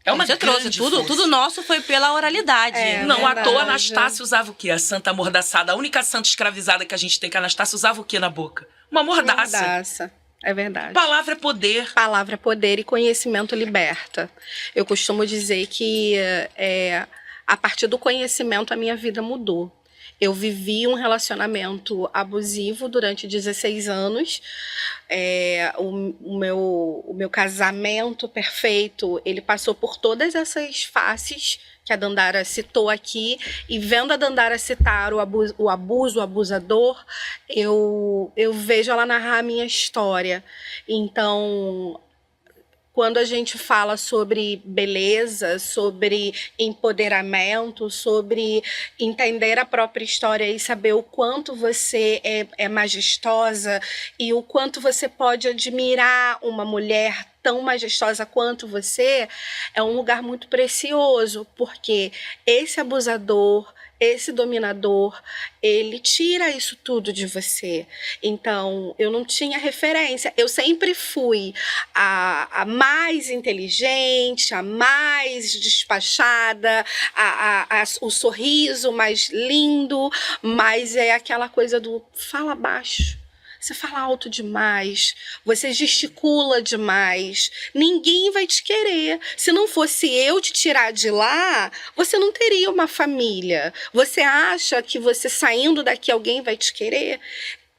É uma
Você trouxe
grande
tudo,
força.
Tudo nosso foi pela oralidade.
Não, à
verdade.
toa Anastácia usava o quê? A santa amordaçada. A única santa escravizada que a gente tem, que a Anastácia usava o quê na boca? Uma mordaça.
Mordaça. É verdade.
Palavra é poder.
Palavra é poder e conhecimento liberta. Eu costumo dizer que a partir do conhecimento a minha vida mudou. Eu vivi um relacionamento abusivo durante 16 anos. O meu casamento perfeito, ele passou por todas essas faces que a Dandara citou aqui. E vendo a Dandara citar o abuso, o abusador, eu vejo ela narrar a minha história. Então, quando a gente fala sobre beleza, sobre empoderamento, sobre entender a própria história e saber o quanto você é majestosa e o quanto você pode admirar uma mulher tão majestosa quanto você, é um lugar muito precioso, porque esse abusador, esse dominador, ele tira isso tudo de você. Então, eu não tinha referência. Eu sempre fui a mais inteligente, a mais despachada, o sorriso mais lindo, mas é aquela coisa do fala baixo. Você fala alto demais, você gesticula demais, ninguém vai te querer. Se não fosse eu te tirar de lá, você não teria uma família. Você acha que você saindo daqui alguém vai te querer?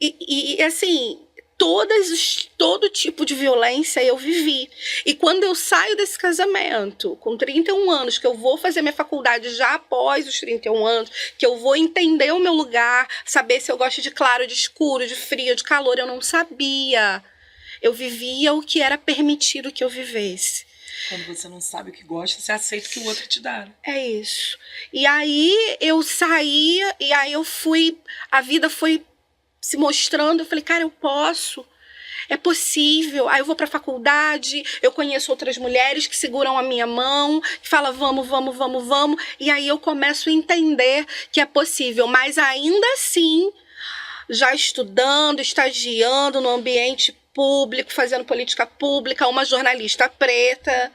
E assim, todo tipo de violência eu vivi. E quando eu saio desse casamento, com 31 anos, que eu vou fazer minha faculdade já após os 31 anos, que eu vou entender o meu lugar, saber se eu gosto de claro, de escuro, de frio, de calor, eu não sabia. Eu vivia o que era permitido que eu vivesse.
Quando você não sabe o que gosta, você aceita o que o outro te dá.
É isso. E aí eu saí, e aí eu fui, a vida foi se mostrando, eu falei, cara, eu posso, é possível. Aí eu vou pra faculdade, eu conheço outras mulheres que seguram a minha mão, que falam, vamos, vamos, vamos, vamos. E aí eu começo a entender que é possível, mas ainda assim, já estudando, estagiando no ambiente público, fazendo política pública, uma jornalista preta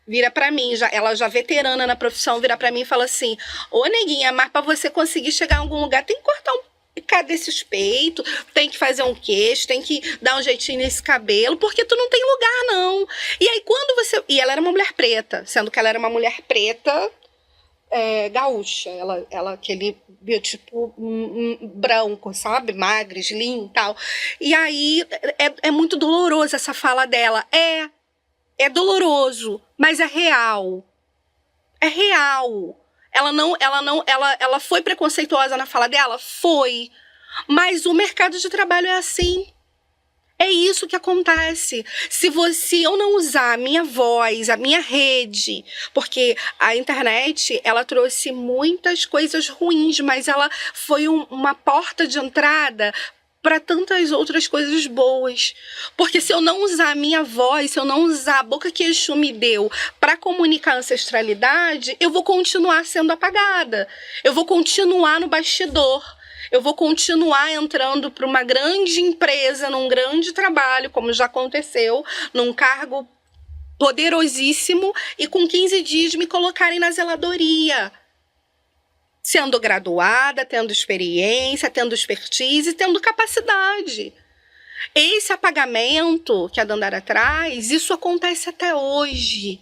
vira pra mim, ela já veterana na profissão, vira pra mim e fala assim, ô neguinha, mas pra você conseguir chegar em algum lugar, tem que cortar cadê esses peitos, tem que fazer um queixo, tem que dar um jeitinho nesse cabelo, porque tu não tem lugar, não. E aí, quando você... E ela era uma mulher preta, sendo que ela era uma mulher preta gaúcha. Ela aquele biotipo branco, sabe? Magra, slim e tal. E aí, é muito doloroso essa fala dela. É doloroso, mas é real. É real. Ela foi preconceituosa na fala dela? Foi. Mas o mercado de trabalho é assim. É isso que acontece. Se eu não usar a minha voz, a minha rede, porque a internet, ela trouxe muitas coisas ruins, mas ela foi uma porta de entrada para tantas outras coisas boas. Porque se eu não usar a minha voz, se eu não usar a boca que Exu me deu para comunicar a ancestralidade, eu vou continuar sendo apagada. Eu vou continuar no bastidor. Eu vou continuar entrando para uma grande empresa, num grande trabalho, como já aconteceu, num cargo poderosíssimo, e com 15 dias me colocarem na zeladoria. Sendo graduada, tendo experiência, tendo expertise, tendo capacidade. Esse apagamento que a Dandara traz, isso acontece até hoje.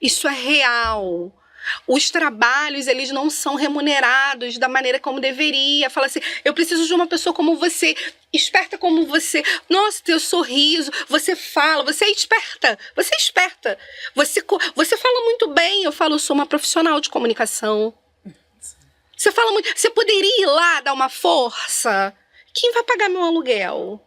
Isso é real. Os trabalhos, eles não são remunerados da maneira como deveria. Fala assim, eu preciso de uma pessoa como você, esperta como você. Nossa, teu sorriso, você fala, você é esperta. Você é esperta. Você fala muito bem. Eu falo, eu sou uma profissional de comunicação. Você fala muito. Você poderia ir lá dar uma força? Quem vai pagar meu aluguel?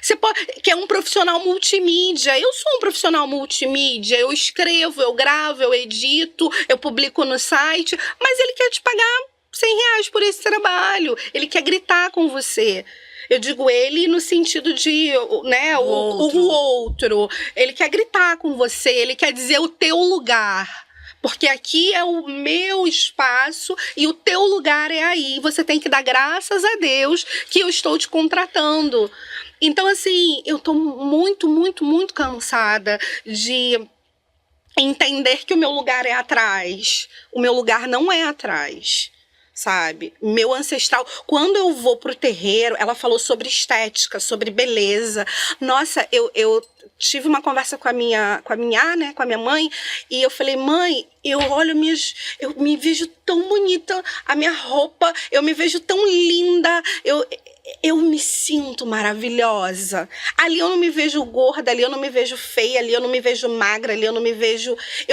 Você pode, que é um profissional multimídia. Eu sou um profissional multimídia. Eu escrevo, eu gravo, eu edito, eu publico no site. Mas ele quer te pagar R$100 por esse trabalho. Ele quer gritar com você. Eu digo ele no sentido de, né, o outro. Ele quer gritar com você. Ele quer dizer o teu lugar. Porque aqui é o meu espaço e o teu lugar é aí. Você tem que dar graças a Deus que eu estou te contratando. Então, assim, eu tô muito, muito, muito cansada de entender que o meu lugar é atrás. O meu lugar não é atrás, sabe? Meu ancestral, quando eu vou pro terreiro, ela falou sobre estética, sobre beleza. Nossa, eu tive uma conversa com a minha mãe, e eu falei, mãe, eu me vejo tão bonita, a minha roupa, eu me vejo tão linda, eu me sinto maravilhosa. Ali eu não me vejo gorda, ali eu não me vejo feia, ali eu não me vejo magra, ali eu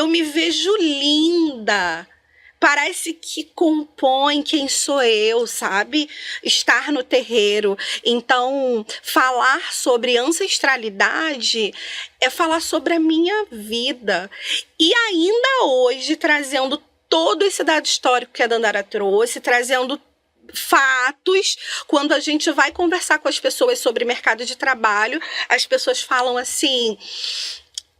me vejo linda. Parece que compõe quem sou eu, sabe? Estar no terreiro. Então, falar sobre ancestralidade é falar sobre a minha vida. E ainda hoje, trazendo todo esse dado histórico que a Dandara trouxe, trazendo fatos, quando a gente vai conversar com as pessoas sobre mercado de trabalho, as pessoas falam assim...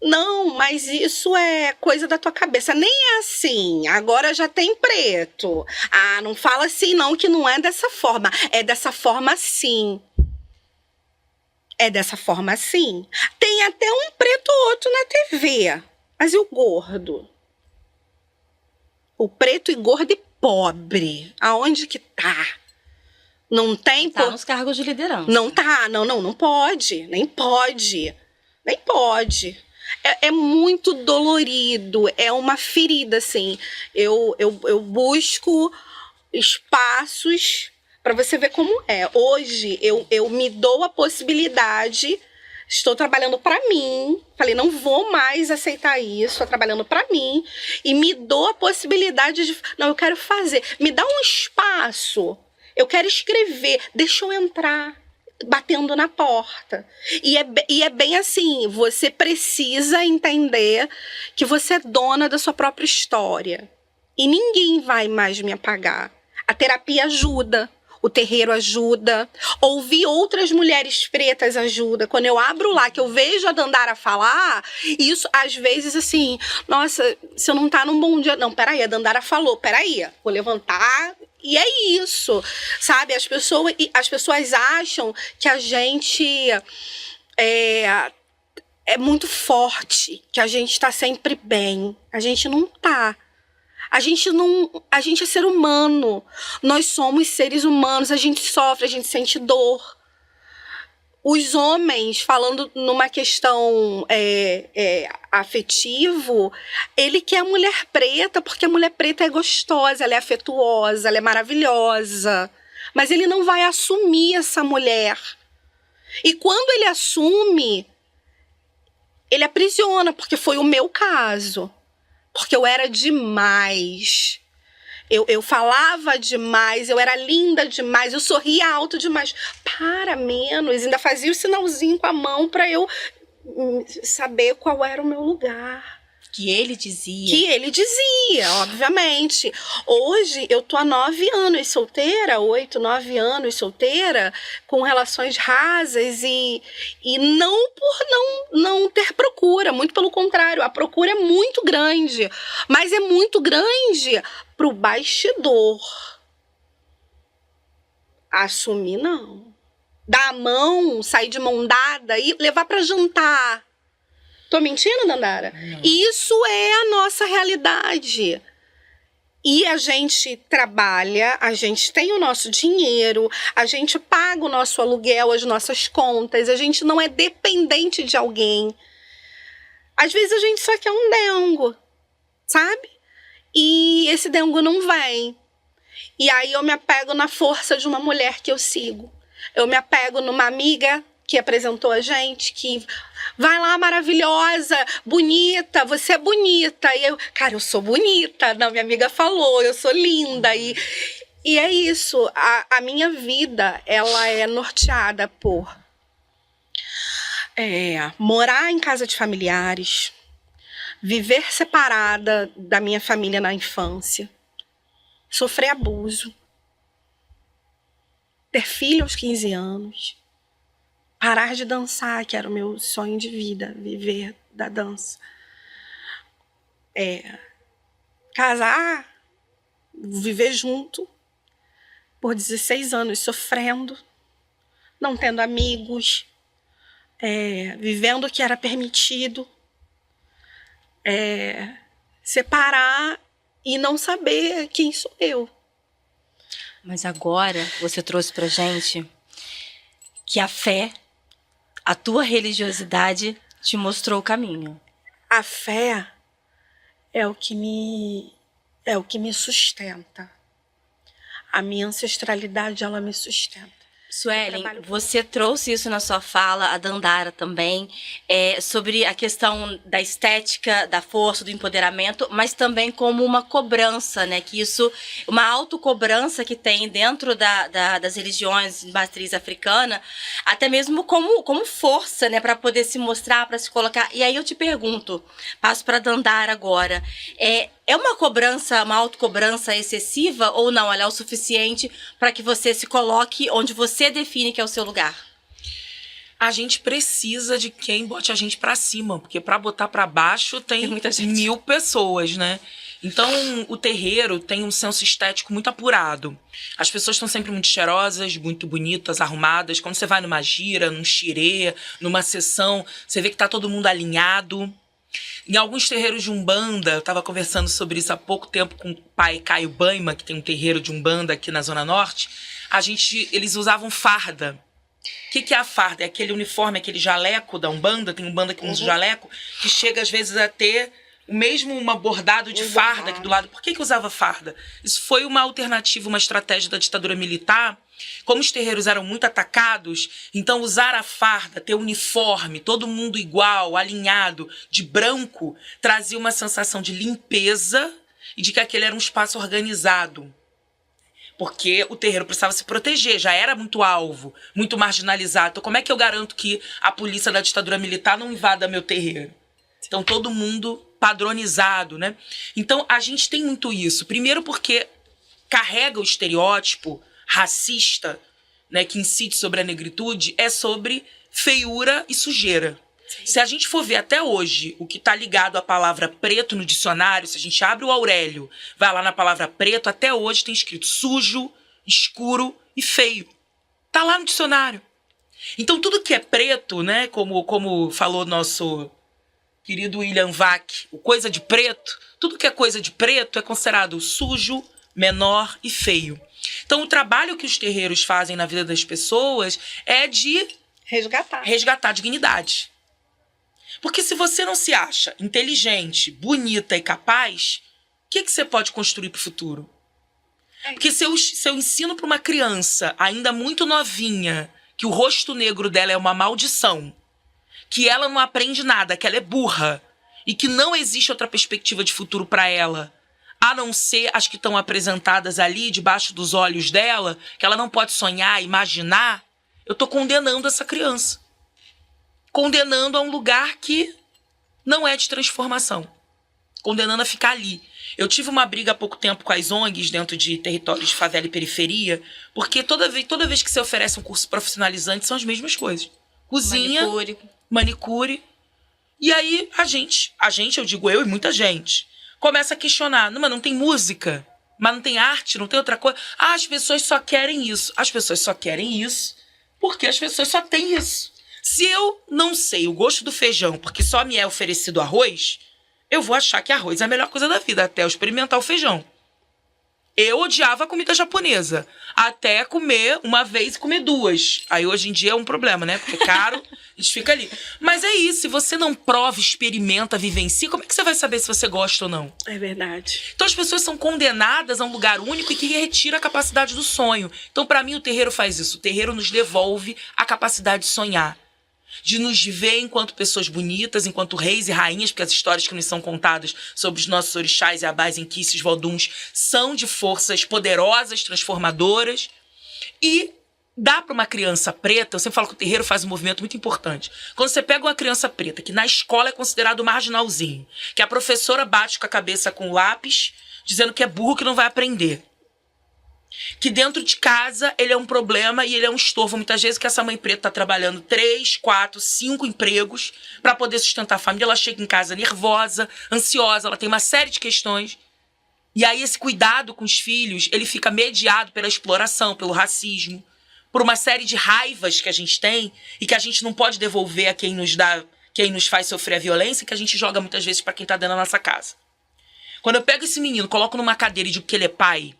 Não, mas isso é coisa da tua cabeça. Nem é assim. Agora já tem preto. Ah, não fala assim não, que não é dessa forma. É dessa forma sim. É dessa forma sim. Tem até um preto ou outro na TV. Mas e o gordo? O preto e gordo e pobre. Aonde que tá? Não tem...
Tá nos cargos de liderança.
Não tá. Não pode. Nem pode. Nem pode. É muito dolorido, é uma ferida, assim. Eu busco espaços Pra você ver como é. Hoje, eu me dou a possibilidade... Estou trabalhando pra mim. Falei, não vou mais aceitar isso. Estou trabalhando pra mim. E me dou a possibilidade de... Não, eu quero fazer. Me dá um espaço. Eu quero escrever. Deixa eu entrar. Batendo na porta. E é bem assim. Você precisa entender que você é dona da sua própria história. E ninguém vai mais me apagar. A terapia ajuda. O terreiro ajuda. Ouvir outras mulheres pretas ajuda. Quando eu abro lá, que eu vejo a Dandara falar, isso, às vezes, assim, nossa, se eu não tá num bom dia... Não, peraí, a Dandara falou, peraí, vou levantar... E é isso, sabe? As pessoas acham que a gente é muito forte, que a gente tá sempre bem. A gente não tá. A gente é ser humano. Nós somos seres humanos. A gente sofre, a gente sente dor. Os homens, falando numa questão afetivo, ele quer a mulher preta porque a mulher preta é gostosa, ela é afetuosa, ela é maravilhosa. Mas ele não vai assumir essa mulher. E quando ele assume, ele aprisiona, porque foi o meu caso. Porque eu era demais. Eu falava demais, eu era linda demais, eu sorria alto demais. Para menos, ainda fazia o sinalzinho com a mão para eu saber qual era o meu lugar.
Que ele dizia.
Que ele dizia, obviamente. Hoje eu tô há 9 anos solteira, 8, 9 anos solteira, com relações rasas e não por não ter procura, muito pelo contrário, a procura é muito grande, mas é muito grande pro bastidor. Assumir não. Dar a mão, sair de mão dada e levar para jantar. Tô mentindo, Dandara?
Não.
Isso é a nossa realidade. E a gente trabalha, a gente tem o nosso dinheiro, a gente paga o nosso aluguel, as nossas contas, a gente não é dependente de alguém. Às vezes a gente só quer um dengo, sabe? E esse dengo não vem. E aí eu me apego na força de uma mulher que eu sigo. Eu me apego numa amiga que apresentou a gente, que vai lá, maravilhosa, bonita, você é bonita. E eu, cara, eu sou bonita. Não, minha amiga falou, eu sou linda. E é isso, a minha vida, ela é norteada por morar em casa de familiares, viver separada da minha família na infância, sofrer abuso, ter filho aos 15 anos, parar de dançar, que era o meu sonho de vida, viver da dança. Casar, viver junto, por 16 anos sofrendo, não tendo amigos, vivendo o que era permitido, separar e não saber quem sou eu.
Mas agora você trouxe pra gente que a fé, a tua religiosidade te mostrou o caminho.
A fé é o que me sustenta. A minha ancestralidade, ela me sustenta.
Suelen, você trouxe isso na sua fala, a Dandara também, sobre a questão da estética, da força, do empoderamento, mas também como uma cobrança, né? Que isso, uma autocobrança que tem dentro das religiões de matriz africana, até mesmo como força, né? Para poder se mostrar, para se colocar. E aí eu te pergunto, passo para a Dandara agora, é uma cobrança, uma autocobrança excessiva ou não? Ela é o suficiente para que você se coloque onde você define que é o seu lugar?
A gente precisa de quem bote a gente pra cima, porque pra botar pra baixo tem
muita gente.
1000 pessoas, né? Então, o terreiro tem um senso estético muito apurado. As pessoas estão sempre muito cheirosas, muito bonitas, arrumadas. Quando você vai numa gira, num xirê, numa sessão, você vê que tá todo mundo alinhado. Em alguns terreiros de Umbanda, eu estava conversando sobre isso há pouco tempo com o pai Caio Baima, que tem um terreiro de Umbanda aqui na Zona Norte, eles usavam farda. O que é a farda? É aquele uniforme, aquele jaleco da Umbanda, tem Umbanda que usa jaleco, que chega às vezes a ter o mesmo bordado de farda aqui do lado. Por que usava farda? Isso foi uma alternativa, uma estratégia da ditadura militar Como os terreiros eram muito atacados, então usar a farda, ter uniforme, todo mundo igual, alinhado, de branco, trazia uma sensação de limpeza e de que aquele era um espaço organizado. Porque o terreiro precisava se proteger, já era muito alvo, muito marginalizado. Então como é que eu garanto que a polícia da ditadura militar não invada meu terreiro? Então todo mundo padronizado, né? Então a gente tem muito isso. Primeiro porque carrega o estereótipo racista, né, que incide sobre a negritude, é sobre feiura e sujeira. Sim. Se a gente for ver até hoje o que está ligado à palavra preto no dicionário, se a gente abre o Aurélio, vai lá na palavra preto, até hoje tem escrito sujo, escuro e feio. Tá lá no dicionário. Então tudo que é preto, né, como falou nosso querido William Vac, o coisa de preto, tudo que é coisa de preto é considerado sujo, menor e feio. Então, o trabalho que os terreiros fazem na vida das pessoas é de resgatar a dignidade. Porque se você não se acha inteligente, bonita e capaz, o que você pode construir para o futuro? Porque se eu ensino para uma criança, ainda muito novinha, que o rosto negro dela é uma maldição, que ela não aprende nada, que ela é burra e que não existe outra perspectiva de futuro para ela, a não ser as que estão apresentadas ali, debaixo dos olhos dela, que ela não pode sonhar, imaginar, eu estou condenando essa criança. Condenando a um lugar que não é de transformação. Condenando a ficar ali. Eu tive uma briga há pouco tempo com as ONGs dentro de territórios de favela e periferia, porque toda vez que se oferece um curso profissionalizante são as mesmas coisas. Cozinha, manicure. E aí a gente, eu digo eu e muita gente, começa a questionar, mas não tem música, mas não tem arte, não tem outra coisa. Ah, as pessoas só querem isso. As pessoas só querem isso porque as pessoas só têm isso. Se eu não sei o gosto do feijão porque só me é oferecido arroz, eu vou achar que arroz é a melhor coisa da vida, até eu experimentar o feijão. Eu odiava a comida japonesa, até comer uma vez e comer duas. Aí hoje em dia é um problema, né? Porque é caro, a gente fica ali. Mas é isso, se você não prova, experimenta, vivencia, como é que você vai saber se você gosta ou não?
É verdade.
Então as pessoas são condenadas a um lugar único e que retira a capacidade do sonho. Então pra mim o terreiro faz isso. O terreiro nos devolve a capacidade de sonhar. De nos ver enquanto pessoas bonitas, enquanto reis e rainhas, porque as histórias que nos são contadas sobre os nossos orixás e abás, enquices, voduns são de forças poderosas, transformadoras. E dá para uma criança preta, eu sempre falo que o terreiro faz um movimento muito importante. Quando você pega uma criança preta, que na escola é considerado marginalzinho, que a professora bate com a cabeça com o lápis, dizendo que é burro, que não vai aprender. Que dentro de casa ele é um problema e ele é um estorvo. Muitas vezes que essa mãe preta está trabalhando 3, 4, 5 empregos para poder sustentar a família. Ela chega em casa nervosa, ansiosa, ela tem uma série de questões. E aí esse cuidado com os filhos, ele fica mediado pela exploração, pelo racismo, por uma série de raivas que a gente tem e que a gente não pode devolver a quem nos faz sofrer a violência, que a gente joga muitas vezes para quem está dentro da nossa casa. Quando eu pego esse menino, coloco numa cadeira e digo que ele é pai,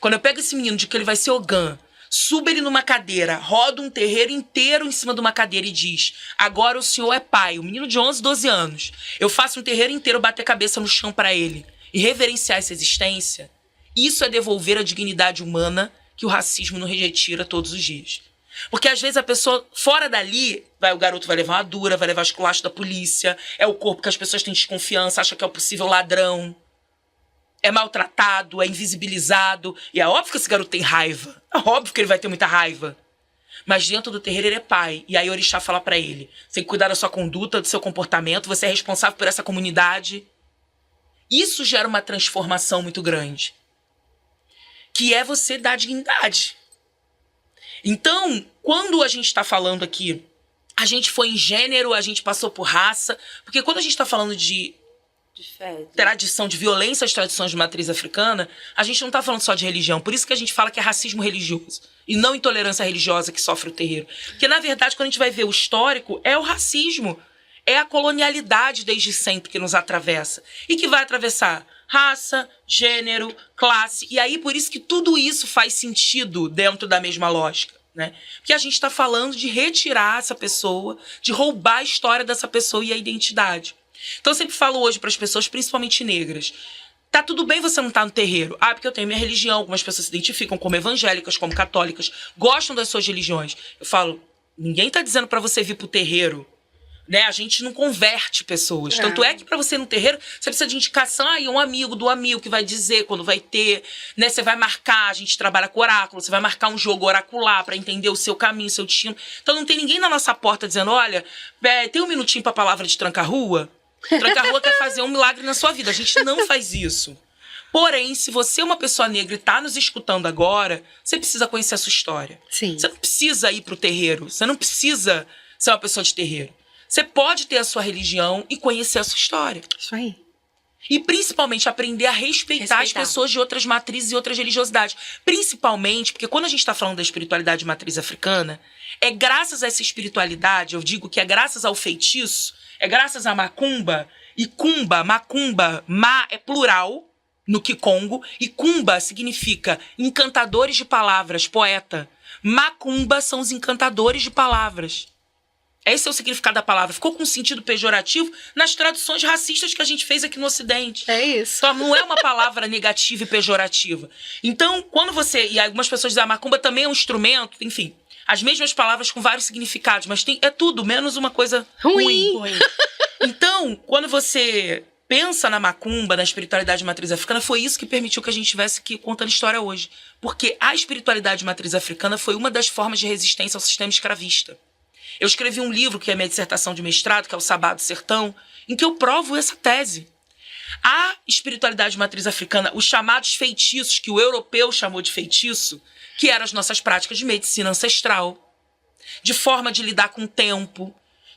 quando eu pego esse menino de que ele vai ser Ogã, subo ele numa cadeira, rodo um terreiro inteiro em cima de uma cadeira e diz: agora o senhor é pai, o menino de 11, 12 anos. Eu faço um terreiro inteiro bater a cabeça no chão para ele e reverenciar essa existência. Isso é devolver a dignidade humana que o racismo nos retira todos os dias. Porque às vezes a pessoa, fora dali, o garoto vai levar uma dura, vai levar esculacho da polícia, é o corpo que as pessoas têm desconfiança, acham que é o possível ladrão. É maltratado, é invisibilizado. E é óbvio que esse garoto tem raiva. É óbvio que ele vai ter muita raiva. Mas dentro do terreiro ele é pai. E aí o orixá fala pra ele: você tem que cuidar da sua conduta, do seu comportamento, você é responsável por essa comunidade. Isso gera uma transformação muito grande. Que é você dar dignidade. Então, quando a gente está falando aqui, a gente foi em gênero, a gente passou por raça. Porque quando a gente está falando de tradição, de violência às tradições de matriz africana, a gente não está falando só de religião. Por isso que a gente fala que é racismo religioso e não intolerância religiosa que sofre o terreiro. Porque, na verdade, quando a gente vai ver o histórico, é o racismo, é a colonialidade desde sempre que nos atravessa. E que vai atravessar raça, gênero, classe. E aí, por isso que tudo isso faz sentido dentro da mesma lógica, né? Porque a gente está falando de retirar essa pessoa, de roubar a história dessa pessoa e a identidade. Então eu sempre falo hoje para as pessoas, principalmente negras, Tá tudo bem você não estar no terreiro. Ah, porque eu tenho minha religião. Algumas pessoas se identificam como evangélicas, como católicas, gostam das suas religiões. Eu falo, ninguém tá dizendo pra você vir pro terreiro. Né? A gente não converte pessoas. Tanto é que pra você ir no terreiro, você precisa de indicação. Ah, e um amigo do amigo que vai dizer quando vai ter. Né? Você vai marcar, a gente trabalha com oráculo, você vai marcar um jogo oracular pra entender o seu caminho, o seu destino. Então não tem ninguém na nossa porta dizendo, olha, tem um minutinho pra palavra de tranca-rua? Tranca-rua quer fazer um milagre na sua vida. A gente não faz isso. Porém, se você é uma pessoa negra e tá nos escutando agora, você precisa conhecer a sua história.
Sim.
Você não precisa ir pro terreiro. Você não precisa ser uma pessoa de terreiro. Você pode ter a sua religião e conhecer a sua história.
Isso aí.
E principalmente aprender a respeitar as pessoas de outras matrizes e outras religiosidades. Principalmente porque quando a gente está falando da espiritualidade de matriz africana, é graças a essa espiritualidade, eu digo que é graças ao feitiço, é graças à macumba. E macumba, ma é plural no Kikongo, e kumba significa encantadores de palavras, poeta. Macumba são os encantadores de palavras. Esse é o significado da palavra. Ficou com um sentido pejorativo nas traduções racistas que a gente fez aqui no Ocidente.
É isso.
Então, não é uma palavra negativa e pejorativa. Então, quando você... E algumas pessoas dizem, a macumba também é um instrumento, enfim. As mesmas palavras com vários significados, mas é tudo, menos uma coisa ruim. Então, quando você pensa na macumba, na espiritualidade de matriz africana, foi isso que permitiu que a gente estivesse aqui contando história hoje. Porque a espiritualidade de matriz africana foi uma das formas de resistência ao sistema escravista. Eu escrevi um livro, que é a minha dissertação de mestrado, que é o Sabá do Sertão, em que eu provo essa tese. A espiritualidade de matriz africana, os chamados feitiços, que o europeu chamou de feitiço, que eram as nossas práticas de medicina ancestral, de forma de lidar com o tempo,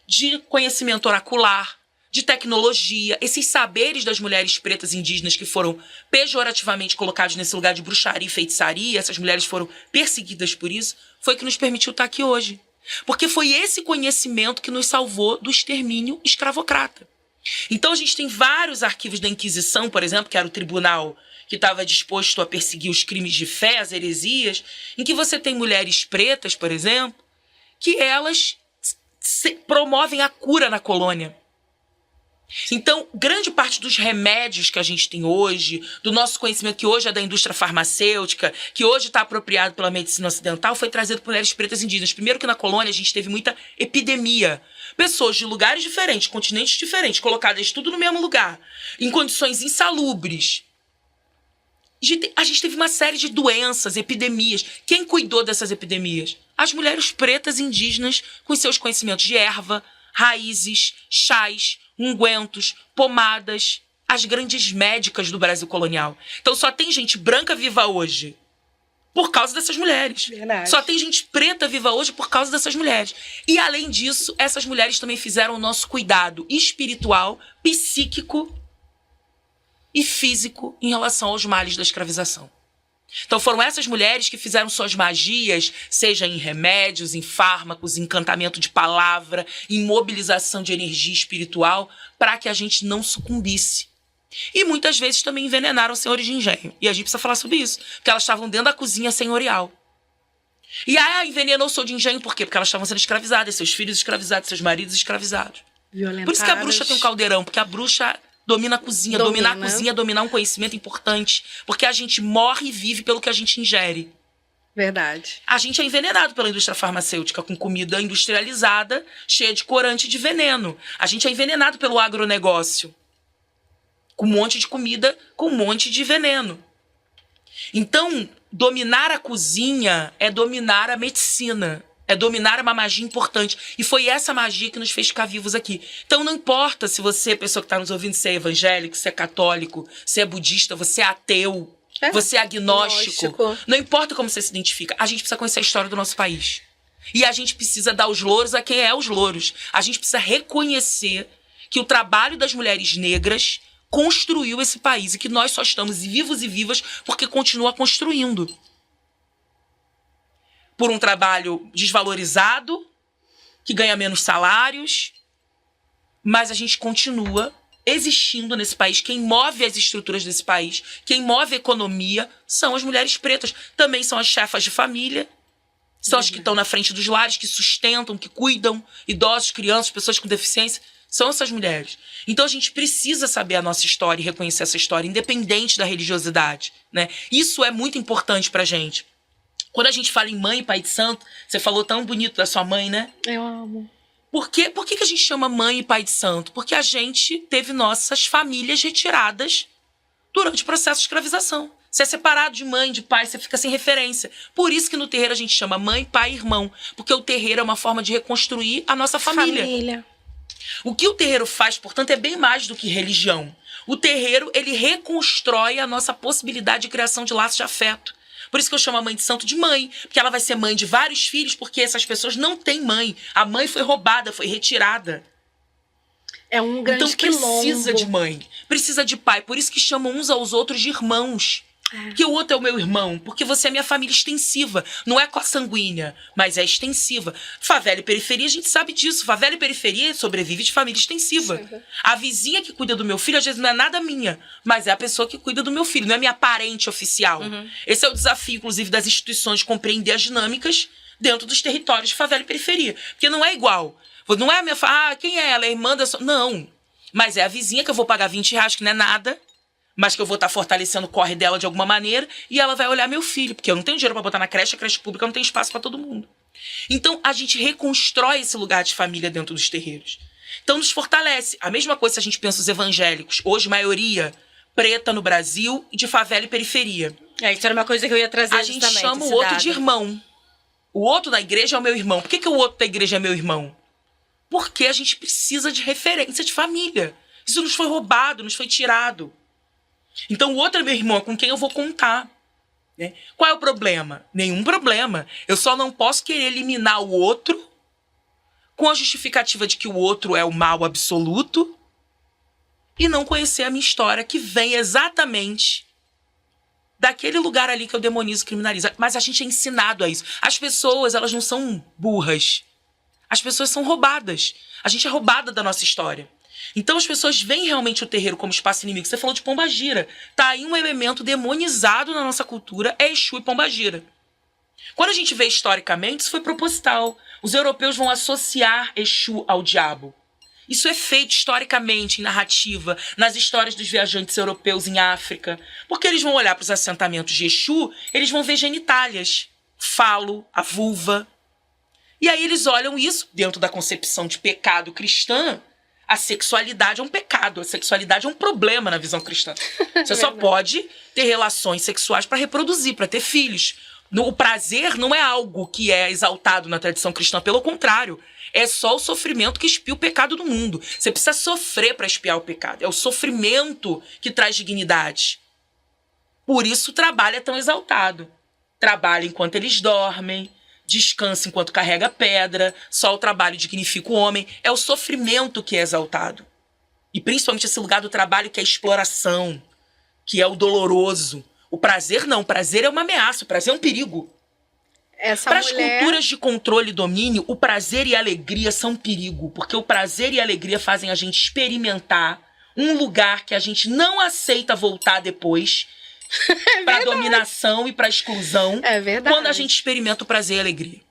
de conhecimento oracular, de tecnologia, esses saberes das mulheres pretas indígenas que foram pejorativamente colocados nesse lugar de bruxaria e feitiçaria, essas mulheres foram perseguidas por isso, foi que nos permitiu estar aqui hoje. Porque foi esse conhecimento que nos salvou do extermínio escravocrata. Então a gente tem vários arquivos da Inquisição, por exemplo, que era o tribunal que estava disposto a perseguir os crimes de fé, as heresias, em que você tem mulheres pretas, por exemplo, que elas promovem a cura na colônia. Então, grande parte dos remédios que a gente tem hoje, do nosso conhecimento que hoje é da indústria farmacêutica, que hoje está apropriado pela medicina ocidental, foi trazido por mulheres pretas indígenas. Primeiro que na colônia a gente teve muita epidemia. Pessoas de lugares diferentes, continentes diferentes, colocadas tudo no mesmo lugar, em condições insalubres. A gente teve uma série de doenças, epidemias. Quem cuidou dessas epidemias? As mulheres pretas indígenas com seus conhecimentos de erva, raízes, chás, ungüentos, pomadas, as grandes médicas do Brasil colonial. Então só tem gente branca viva hoje por causa dessas mulheres.
Verdade.
Só tem gente preta viva hoje por causa dessas mulheres. E além disso, essas mulheres também fizeram o nosso cuidado espiritual, psíquico e físico em relação aos males da escravização. Então foram essas mulheres que fizeram suas magias, seja em remédios, em fármacos, em encantamento de palavra, em mobilização de energia espiritual, para que a gente não sucumbisse. E muitas vezes também envenenaram senhores de engenho. E a gente precisa falar sobre isso, porque elas estavam dentro da cozinha senhorial. E envenenou o senhor de engenho por quê? Porque elas estavam sendo escravizadas, seus filhos escravizados, seus maridos escravizados.
Violentadas.
Por isso que a bruxa tem um caldeirão, porque a bruxa domina a cozinha. Dominar a cozinha é dominar um conhecimento importante. Porque a gente morre e vive pelo que a gente ingere.
Verdade.
A gente é envenenado pela indústria farmacêutica, com comida industrializada, cheia de corante e de veneno. A gente é envenenado pelo agronegócio, com um monte de comida, com um monte de veneno. Então, dominar a cozinha é dominar a medicina. É dominar uma magia importante. E foi essa magia que nos fez ficar vivos aqui. Então não importa se você, pessoa que está nos ouvindo, se é evangélico, se é católico, se é budista, você é ateu, você é agnóstico. Não importa como você se identifica. A gente precisa conhecer a história do nosso país. E a gente precisa dar os louros a quem é os louros. A gente precisa reconhecer que o trabalho das mulheres negras construiu esse país. E que nós só estamos vivos e vivas porque continua construindo. Por um trabalho desvalorizado, que ganha menos salários, mas a gente continua existindo nesse país. Quem move as estruturas desse país, quem move a economia, são as mulheres pretas. Também são as chefas de família, são as que estão na frente dos lares, que sustentam, que cuidam, idosos, crianças, pessoas com deficiência. São essas mulheres. Então a gente precisa saber a nossa história e reconhecer essa história, independente da religiosidade, né? Isso é muito importante pra gente. Quando a gente fala em mãe e pai de santo, você falou tão bonito da sua mãe, né?
Eu amo.
Por que a gente chama mãe e pai de santo? Porque a gente teve nossas famílias retiradas durante o processo de escravização. Você é separado de mãe, de pai, você fica sem referência. Por isso que no terreiro a gente chama mãe, pai e irmão. Porque o terreiro é uma forma de reconstruir a nossa família. O que o terreiro faz, portanto, é bem mais do que religião. O terreiro, ele reconstrói a nossa possibilidade de criação de laços de afeto. Por isso que eu chamo a mãe de santo de mãe, porque ela vai ser mãe de vários filhos, porque essas pessoas não têm mãe. A mãe foi roubada, foi retirada.
É um grande
então precisa de mãe, precisa de pai. Por isso que chamam uns aos outros de irmãos. Que o outro é o meu irmão, porque você é minha família extensiva. Não é consanguínea, mas é extensiva. Favela e periferia, a gente sabe disso. Favela e periferia sobrevive de família extensiva. Sim. A vizinha que cuida do meu filho, às vezes não é nada minha, mas é a pessoa que cuida do meu filho, não é minha parente oficial. Esse é o desafio, inclusive, das instituições de compreender as dinâmicas dentro dos territórios de favela e periferia. Porque não é igual. Não é a minha... quem é ela? É a irmã da sua... Não. Mas é a vizinha que eu vou pagar R$20, que não é nada, mas que eu vou estar fortalecendo o corre dela de alguma maneira, e ela vai olhar meu filho, porque eu não tenho dinheiro para botar na creche, a creche pública não tem espaço para todo mundo. Então, a gente reconstrói esse lugar de família dentro dos terreiros. Então, nos fortalece. A mesma coisa se a gente pensa os evangélicos. Hoje, maioria preta no Brasil, e de favela e periferia.
Isso era uma coisa que eu ia trazer justamente.
A gente chama o outro de irmão. O outro da igreja é o meu irmão. Por que o outro da igreja é meu irmão? Porque a gente precisa de referência de família. Isso nos foi roubado, nos foi tirado. Então, o outro é meu irmão, com quem eu vou contar. Né? Qual é o problema? Nenhum problema. Eu só não posso querer eliminar o outro com a justificativa de que o outro é o mal absoluto e não conhecer a minha história, que vem exatamente daquele lugar ali que eu demonizo e criminalizo. Mas a gente é ensinado a isso. As pessoas, elas não são burras. As pessoas são roubadas. A gente é roubada da nossa história. Então as pessoas veem realmente o terreiro como espaço inimigo. Você falou de Pombagira. Tá aí um elemento demonizado na nossa cultura, é Exu e Pombagira. Quando a gente vê historicamente, isso foi proposital. Os europeus vão associar Exu ao diabo. Isso é feito historicamente, em narrativa, nas histórias dos viajantes europeus em África. Porque eles vão olhar para os assentamentos de Exu, eles vão ver genitálias, falo, a vulva. E aí eles olham isso, dentro da concepção de pecado cristã, a sexualidade é um pecado, a sexualidade é um problema na visão cristã. Você só pode ter relações sexuais para reproduzir, para ter filhos. O prazer não é algo que é exaltado na tradição cristã, pelo contrário. É só o sofrimento que expia o pecado do mundo. Você precisa sofrer para expiar o pecado. É o sofrimento que traz dignidade. Por isso o trabalho é tão exaltado. Trabalha enquanto eles dormem, descansa enquanto carrega pedra, só o trabalho dignifica o homem. É o sofrimento que é exaltado. E principalmente esse lugar do trabalho que é a exploração, que é o doloroso. O prazer não, o prazer é uma ameaça, o prazer é um perigo. Para as culturas de controle e domínio, o prazer e a alegria são um perigo, porque o prazer e a alegria fazem a gente experimentar um lugar que a gente não aceita voltar depois, para dominação e para exclusão, quando a gente experimenta o prazer e a alegria.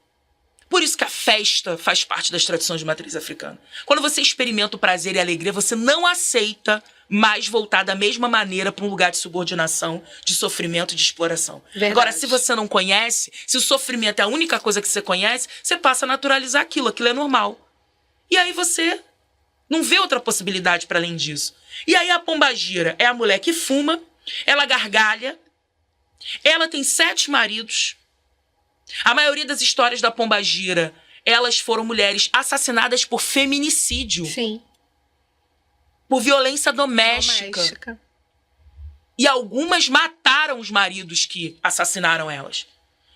Por isso que a festa faz parte das tradições de matriz africana. Quando você experimenta o prazer e a alegria, você não aceita mais voltar da mesma maneira para um lugar de subordinação, de sofrimento e de exploração. Verdade. Agora, se você não conhece, se o sofrimento é a única coisa que você conhece, você passa a naturalizar aquilo é normal. E aí você não vê outra possibilidade para além disso. E aí a pombagira é a mulher que fuma, ela gargalha, ela tem 7 maridos. A maioria das histórias da pombagira, elas foram mulheres assassinadas por feminicídio.
Sim.
Por violência doméstica. E algumas mataram os maridos que assassinaram elas.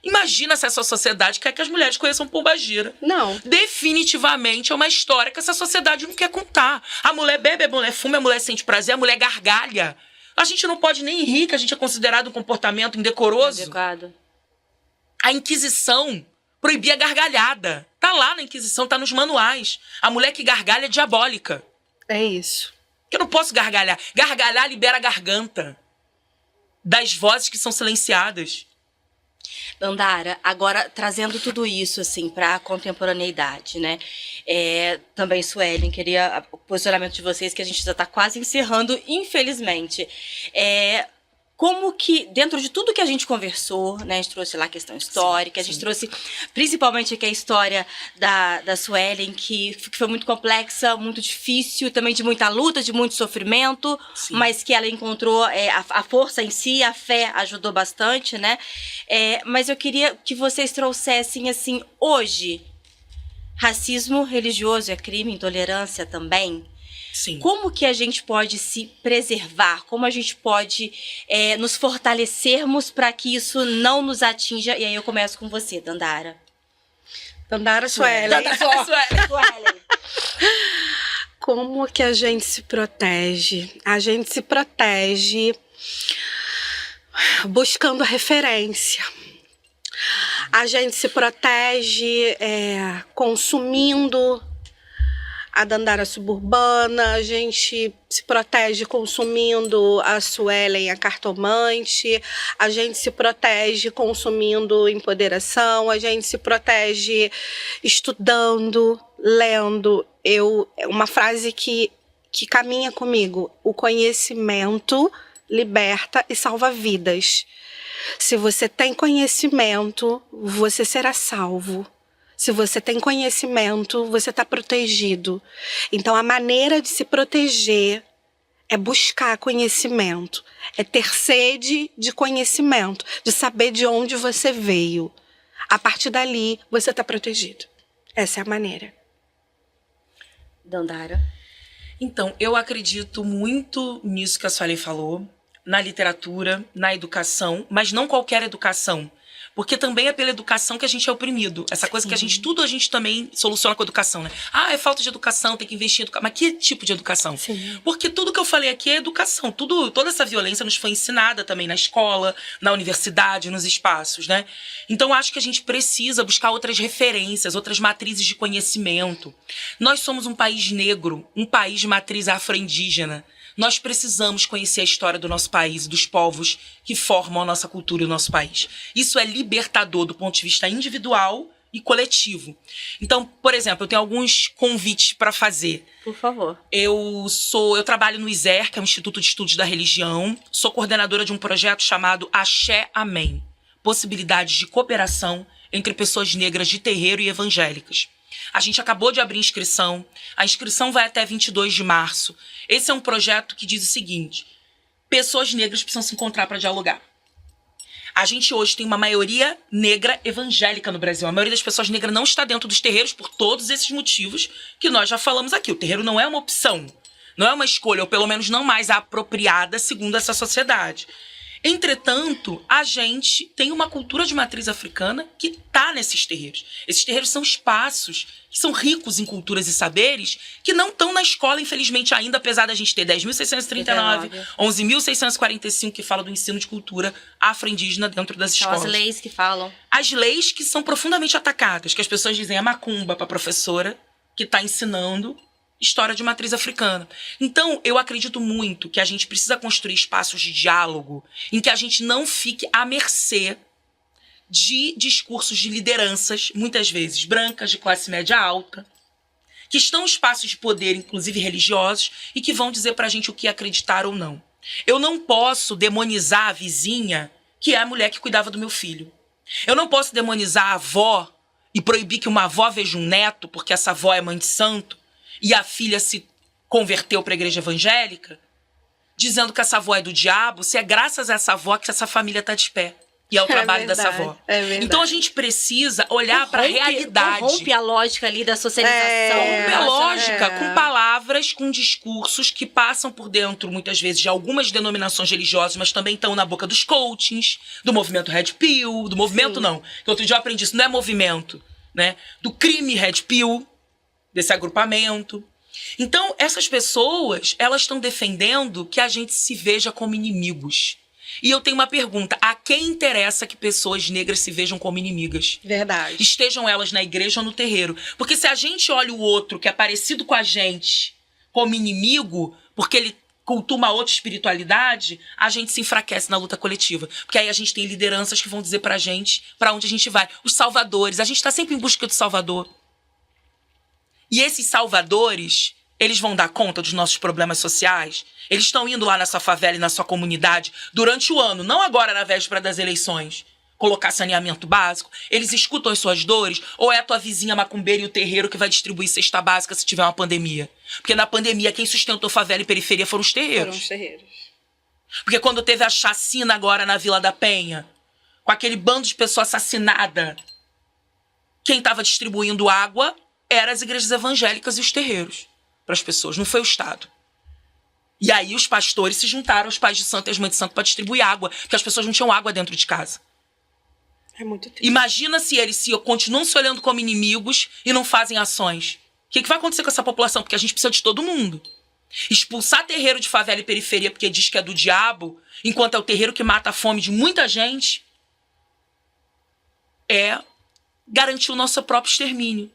Imagina se essa sociedade quer que as mulheres conheçam pombagira.
Não.
Definitivamente é uma história que essa sociedade não quer contar. A mulher bebe, a mulher fuma, a mulher sente prazer, a mulher gargalha. A gente não pode nem rir, que a gente é considerado um comportamento indecoroso.
Adequado.
A Inquisição proibia a gargalhada. Tá lá na Inquisição, tá nos manuais. A mulher que gargalha é diabólica.
É isso.
Eu não posso gargalhar. Gargalhar libera a garganta das vozes que são silenciadas.
Dandara, agora trazendo tudo isso assim para a contemporaneidade, né? Também, Suelen, queria o posicionamento de vocês, que a gente já está quase encerrando, infelizmente. Como que, dentro de tudo que a gente conversou, né, a gente trouxe lá a questão histórica, a gente trouxe principalmente aqui a história da Suelen, que foi muito complexa, muito difícil, também de muita luta, de muito sofrimento, mas que ela encontrou a força em si, a fé ajudou bastante, né? Mas eu queria que vocês trouxessem, assim, hoje, racismo religioso é crime, intolerância também?
Sim.
Como que a gente pode se preservar? Como a gente pode nos fortalecermos para que isso não nos atinja? E aí eu começo com você, Dandara.
Dandara, Suelen.
Suelen.
Como que a gente se protege? A gente se protege buscando referência. A gente se protege consumindo a Dandara Suburbana, a gente se protege consumindo a Suelen, a Cartomante, a gente se protege consumindo Empoderação, a gente se protege estudando, lendo. Uma frase que caminha comigo: o conhecimento liberta e salva vidas. Se você tem conhecimento, você será salvo. Se você tem conhecimento, você está protegido. Então, a maneira de se proteger é buscar conhecimento, é ter sede de conhecimento, de saber de onde você veio. A partir dali, você está protegido. Essa é a maneira.
Dandara?
Então, eu acredito muito nisso que a Suelen falou, na literatura, na educação, mas não qualquer educação. Porque também é pela educação que a gente é oprimido. Essa coisa que a gente também soluciona com a educação, né? É falta de educação, tem que investir em educação. Mas que tipo de educação?
Sim.
Porque tudo que eu falei aqui é educação. Toda essa violência nos foi ensinada também na escola, na universidade, nos espaços, né? Então, acho que a gente precisa buscar outras referências, outras matrizes de conhecimento. Nós somos um país negro, um país de matriz afro-indígena. Nós precisamos conhecer a história do nosso país e dos povos que formam a nossa cultura e o nosso país. Isso é libertador do ponto de vista individual e coletivo. Então, por exemplo, eu tenho alguns convites para fazer.
Por favor.
Eu trabalho no ISER, que é o Instituto de Estudos da Religião. Sou coordenadora de um projeto chamado Axé Amém. Possibilidades de cooperação entre pessoas negras de terreiro e evangélicas. A gente acabou de abrir inscrição. A inscrição vai até 22 de março. Esse é um projeto que diz o seguinte: pessoas negras precisam se encontrar para dialogar. A gente hoje tem uma maioria negra evangélica no Brasil. A maioria das pessoas negras não está dentro dos terreiros por todos esses motivos que nós já falamos aqui. O terreiro não é uma opção, não é uma escolha, ou pelo menos não mais a apropriada segundo essa sociedade. Entretanto, a gente tem uma cultura de matriz africana que está nesses terreiros. Esses terreiros são espaços que são ricos em culturas e saberes que não estão na escola, infelizmente, ainda, apesar da gente ter 10.639, 11.645 que fala do ensino de cultura afro-indígena dentro das escolas.
São as leis que falam.
As leis que são profundamente atacadas, que as pessoas dizem é macumba para a professora que está ensinando história de matriz africana. Então, eu acredito muito que a gente precisa construir espaços de diálogo em que a gente não fique à mercê de discursos de lideranças, muitas vezes brancas, de classe média alta, que estão em espaços de poder, inclusive religiosos, e que vão dizer pra gente o que acreditar ou não. Eu não posso demonizar a vizinha, que é a mulher que cuidava do meu filho. Eu não posso demonizar a avó e proibir que uma avó veja um neto, porque essa avó é mãe de santo, e a filha se converteu para a igreja evangélica, dizendo que essa avó é do diabo, se é graças a essa avó que essa família está de pé. E é o trabalho dessa avó. Então a gente precisa olhar para a realidade.
Rompe a lógica ali da socialização.
Rompe a lógica com palavras, com discursos que passam por dentro, muitas vezes, de algumas denominações religiosas, mas também estão na boca dos coachings, do movimento Red Pill, do movimento não. Que outro dia eu aprendi isso, não é movimento, né? Do crime Red Pill, desse agrupamento. Então, essas pessoas, elas estão defendendo que a gente se veja como inimigos. E eu tenho uma pergunta: a quem interessa que pessoas negras se vejam como inimigas?
Verdade.
Estejam elas na igreja ou no terreiro. Porque se a gente olha o outro que é parecido com a gente como inimigo, porque ele cultua uma outra espiritualidade, a gente se enfraquece na luta coletiva. Porque aí a gente tem lideranças que vão dizer pra gente pra onde a gente vai. Os salvadores, a gente tá sempre em busca do salvador. E esses salvadores, eles vão dar conta dos nossos problemas sociais? Eles estão indo lá na sua favela e na sua comunidade durante o ano, não agora na véspera das eleições, colocar saneamento básico? Eles escutam as suas dores? Ou é a tua vizinha macumbeira e o terreiro que vai distribuir cesta básica se tiver uma pandemia? Porque na pandemia quem sustentou favela e periferia foram os terreiros.
Foram os terreiros.
Porque quando teve a chacina agora na Vila da Penha, com aquele bando de pessoa assassinada, quem estava distribuindo água eram as igrejas evangélicas e os terreiros para as pessoas, não foi o Estado. E aí os pastores se juntaram aos pais de santo e às mães de santo para distribuir água, porque as pessoas não tinham água dentro de casa.
É muito triste.
Imagina se eles continuam se olhando como inimigos e não fazem ações. O que vai acontecer com essa população? Porque a gente precisa de todo mundo. Expulsar terreiro de favela e periferia porque diz que é do diabo, enquanto é o terreiro que mata a fome de muita gente, é garantir o nosso próprio extermínio.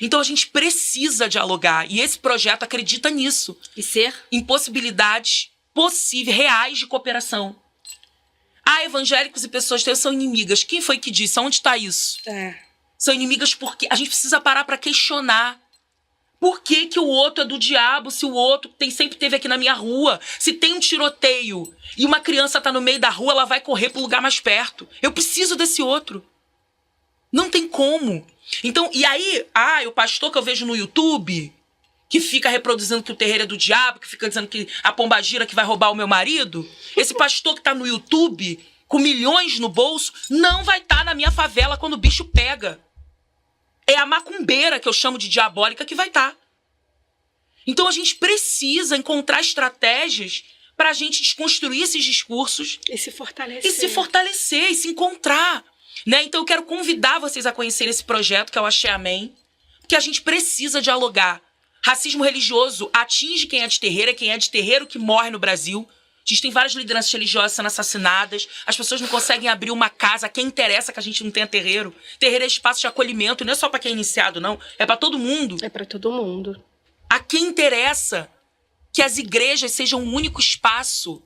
Então a gente precisa dialogar. E esse projeto acredita nisso.
E ser?
Em possibilidades possíveis, reais de cooperação. Evangélicos e pessoas são inimigas. Quem foi que disse? Onde está isso? São inimigas porque a gente precisa parar para questionar. Por que que o outro é do diabo se o outro sempre teve aqui na minha rua? Se tem um tiroteio e uma criança tá no meio da rua, ela vai correr pro lugar mais perto. Eu preciso desse outro. Não tem como. Então, e aí, o pastor que eu vejo no YouTube, que fica reproduzindo que o terreiro é do diabo, que fica dizendo que a pombagira que vai roubar o meu marido, esse pastor que tá no YouTube, com milhões no bolso, não vai estar na minha favela quando o bicho pega. É a macumbeira, que eu chamo de diabólica, que vai estar. Então a gente precisa encontrar estratégias pra gente desconstruir esses discursos.
E se fortalecer.
E se encontrar. Né? Então eu quero convidar vocês a conhecerem esse projeto, que é o Axé Amém, porque a gente precisa dialogar. Racismo religioso atinge quem é de terreiro que morre no Brasil. A gente tem várias lideranças religiosas sendo assassinadas. As pessoas não conseguem abrir uma casa. A quem interessa que a gente não tenha terreiro. Terreiro é espaço de acolhimento, não é só para quem é iniciado, não. É para todo mundo.
É para todo mundo.
A quem interessa que as igrejas sejam o único espaço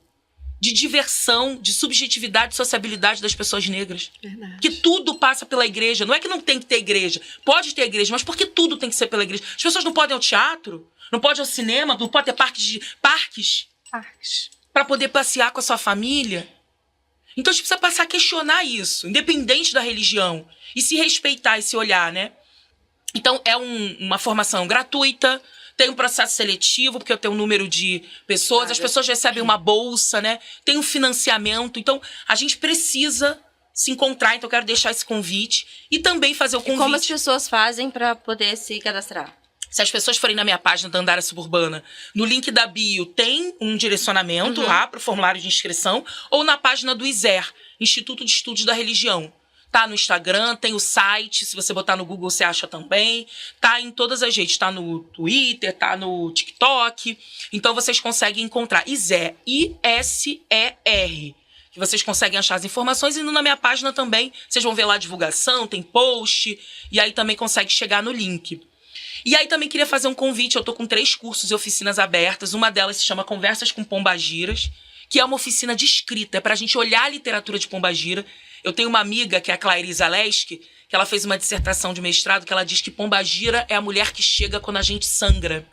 de diversão, de subjetividade e sociabilidade das pessoas negras.
Verdade.
Que tudo passa pela igreja. Não é que não tem que ter igreja. Pode ter igreja, mas porque tudo tem que ser pela igreja. As pessoas não podem ir ao teatro, não podem ir ao cinema, não podem ter parques para poder passear com a sua família. Então a gente precisa passar a questionar isso, independente da religião. E se respeitar e se olhar, né? Então é uma formação gratuita. Tem um processo seletivo, porque eu tenho um número de pessoas, as pessoas recebem uma bolsa, né? Tem um financiamento. Então, a gente precisa se encontrar. Então, eu quero deixar esse convite. E também fazer o convite.
E como as pessoas fazem para poder se cadastrar?
Se as pessoas forem na minha página da Andara Suburbana, no link da bio tem um direcionamento lá para o formulário de inscrição, ou na página do ISER, Instituto de Estudos da Religião. Tá no Instagram, tem o site, se você botar no Google você acha também. Tá em todas as redes, tá no Twitter, tá no TikTok. Então vocês conseguem encontrar ISER, I-S-E-R. Que vocês conseguem achar as informações. E na minha página também, vocês vão ver lá a divulgação, tem post. E aí também consegue chegar no link. E aí também queria fazer um convite, eu tô com 3 cursos e oficinas abertas. Uma delas se chama Conversas com Pombagiras, que é uma oficina de escrita, é pra gente olhar a literatura de Pombagira. Eu tenho uma amiga, que é a Clarice Aleski, que ela fez uma dissertação de mestrado, que ela diz que Pombagira é a mulher que chega quando a gente sangra.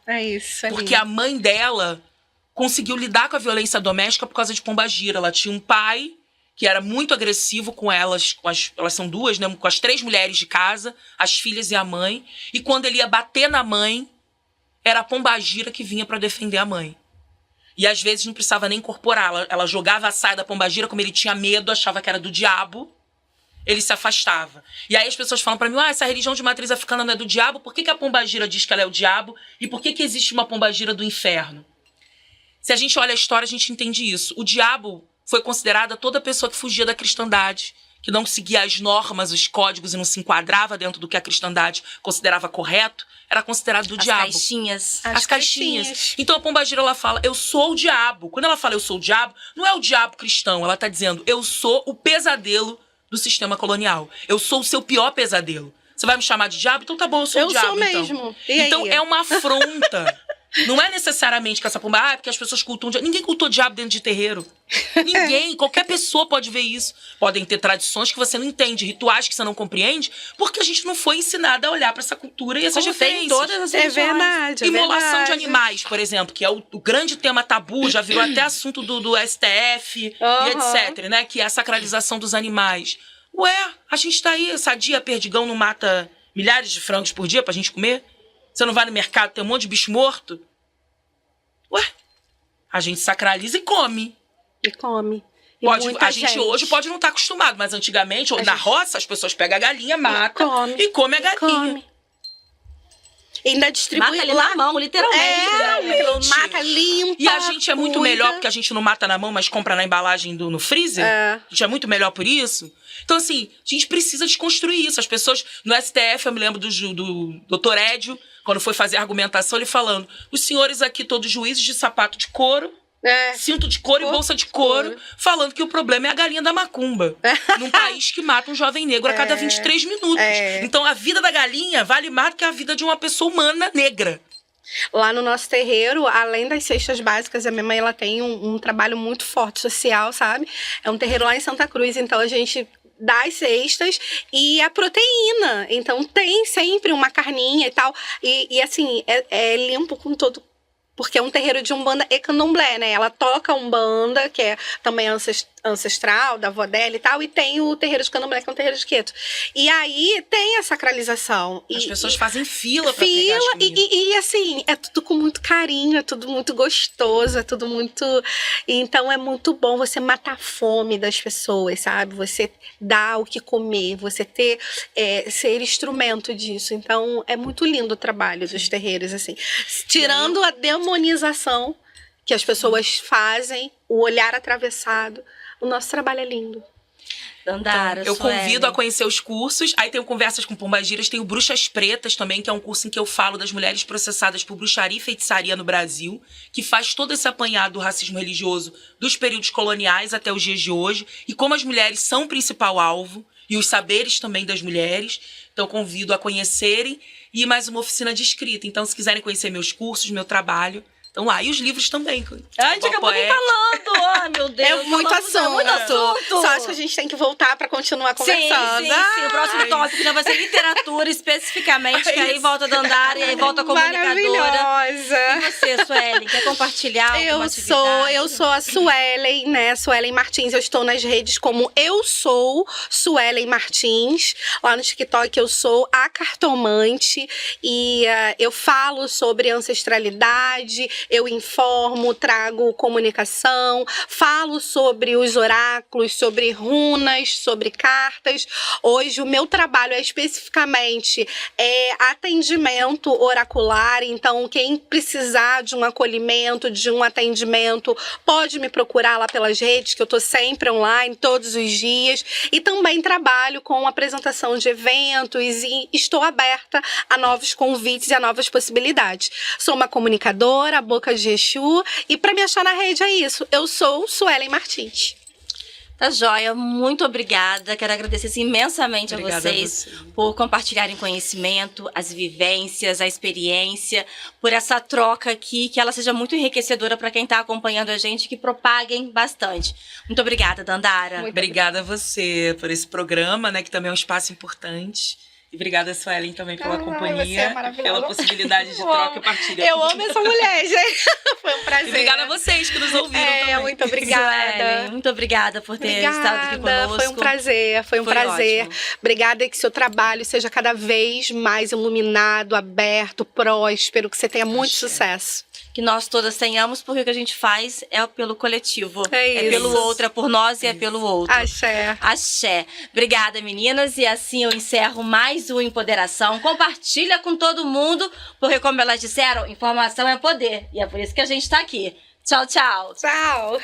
É isso.
Porque a mãe dela conseguiu lidar com a violência doméstica por causa de Pombagira. Ela tinha um pai que era muito agressivo com elas, elas são 2, né, com as 3 mulheres de casa, as filhas e a mãe. E quando ele ia bater na mãe, era a Pombagira que vinha para defender a mãe. E às vezes não precisava nem incorporar. Ela jogava a saia da pombagira, como ele tinha medo, achava que era do diabo, ele se afastava. E aí as pessoas falam pra mim, essa religião de matriz africana não é do diabo, por que a pombagira diz que ela é o diabo? E por que existe uma pombagira do inferno? Se a gente olha a história, a gente entende isso. O diabo foi considerada toda pessoa que fugia da cristandade, que não seguia as normas, os códigos e não se enquadrava dentro do que a cristandade considerava correto, era considerado do diabo. As caixinhas. Então a pombagira, ela fala, eu sou o diabo. Quando ela fala eu sou o diabo, não é o diabo cristão. Ela tá dizendo, eu sou o pesadelo do sistema colonial. Eu sou o seu pior pesadelo. Você vai me chamar de diabo? Então tá bom, eu sou o diabo.
Eu sou mesmo.
Então é uma afronta. Não é necessariamente que essa pomba... porque as pessoas cultuam... Ninguém cultua diabo dentro de terreiro. Ninguém. Qualquer pessoa pode ver isso. Podem ter tradições que você não entende, rituais que você não compreende, porque a gente não foi ensinada a olhar pra essa cultura e essas
Como tem em
referências.
todas as
É
religiões.
verdade, é
Imolação
verdade.
de animais, por exemplo, que é o grande tema tabu, já virou até assunto do STF e etc, né? Que é a sacralização dos animais. Ué, a gente tá aí, sadia, perdigão, não mata milhares de frangos por dia pra gente comer? Você não vai no mercado, tem um monte de bicho morto? Ué, a gente sacraliza e come.
E come. E
Pode,
muita
a gente hoje pode não estar acostumado, mas antigamente, na
gente-
roça, as pessoas pegam a galinha, matam
come.
e come a galinha.
Come. E ainda distribui
Mata ali
lá.
na mão, literalmente.
literalmente.
Mata, limpa.
E a gente é muito
cuida.
melhor porque a gente não mata na mão, mas compra na embalagem no freezer.
É.
A gente é muito melhor por isso. Então, assim, a gente precisa desconstruir isso. As pessoas, no STF, eu me lembro do doutor Édio, quando foi fazer a argumentação, ele falando: os senhores aqui, todos juízes de sapato de couro, cinto de couro e bolsa de couro, falando que o problema é a galinha da macumba. Num país que mata um jovem negro a cada 23 minutos. Então, a vida da galinha vale mais do que a vida de uma pessoa humana negra.
Lá no nosso terreiro, além das cestas básicas, a minha mãe ela tem um trabalho muito forte social, sabe? É um terreiro lá em Santa Cruz, então a gente dá as cestas e a proteína. Então tem sempre uma carninha e tal. E assim, é limpo com todo... Porque é um terreiro de Umbanda e Candomblé, né? Ela toca Umbanda, que é também ancestral, da avó dela e tal, e tem o terreiro de Candomblé, que é um terreiro de Queto. E aí tem a sacralização.
As pessoas fazem fila pra pegar as comidas.
E assim, é tudo com muito carinho, é tudo muito gostoso, é tudo muito... Então é muito bom você matar a fome das pessoas, sabe? Você dar o que comer, você ser instrumento disso. Então é muito lindo o trabalho dos terreiros, assim. Tirando a demonização que as pessoas fazem, o olhar atravessado, o nosso trabalho é lindo.
Dandara,
Eu
Suelen.
convido a conhecer os cursos. Aí tem o Conversas com Pombagiras, tem o Bruxas Pretas também, que é um curso em que eu falo das mulheres processadas por bruxaria e feitiçaria no Brasil, que faz todo esse apanhado do racismo religioso dos períodos coloniais até os dias de hoje, e como as mulheres são o principal alvo, e os saberes também das mulheres. Então, convido a conhecerem. E mais uma oficina de escrita. Então, se quiserem conhecer meus cursos, meu trabalho, então lá. E os livros também.
A gente acabou nem falando. Ai, meu Deus.
É muito assunto.
É muito assunto.
Só acho que a gente tem que voltar pra continuar
Sim,
conversando.
sim. O próximo tópico já vai ser literatura especificamente, que aí volta a Dandara e aí volta a comunicadora.
Maravilhosa.
E você, Suelen, quer compartilhar alguma
Eu sou a Suelen, né? Suelen Martins. Eu estou nas redes como Eu Sou Suelen Martins. Lá no TikTok eu sou a cartomante e eu falo sobre ancestralidade, eu informo, trago comunicação, falo sobre os oráculos, sobre runas, sobre cartas. Hoje o meu trabalho é especificamente atendimento oracular, então quem precisar de um acolhimento, de um atendimento, pode me procurar lá pelas redes, que eu tô sempre online, todos os dias. E também trabalho com apresentação de eventos e estou aberta a novos convites e a novas possibilidades. Sou uma comunicadora, boca de Exu, e para me achar na rede é isso. Eu sou Suelen Martins.
Tá joia, muito obrigada. Quero agradecer imensamente
Obrigada
a vocês por compartilharem conhecimento, as vivências, a experiência, por essa troca aqui, que ela seja muito enriquecedora para quem está acompanhando a gente, que propaguem bastante. Muito obrigada, Dandara.
Obrigada a você por esse programa, né, que também é um espaço importante. E obrigada, Suelen, também pela
Você é
companhia,
maravilhosa.
pela possibilidade de troca e partilha.
Eu amo essa mulher, gente. Foi um prazer.
E obrigada a vocês que nos ouviram também.
Muito obrigada.
Suelen, muito obrigada por ter estado aqui conosco.
Foi um prazer, foi um prazer.
Ótimo.
Obrigada e que seu trabalho seja cada vez mais iluminado, aberto, próspero, que você tenha muito sucesso.
Que nós todas tenhamos, porque o que a gente faz é pelo coletivo.
É isso.
pelo outro, é por nós e é pelo outro.
Axé.
Axé. Obrigada, meninas. E assim eu encerro mais o Empoderação. Compartilha com todo mundo, porque como elas disseram, informação é poder. E é por isso que a gente tá aqui. Tchau, tchau.
Tchau.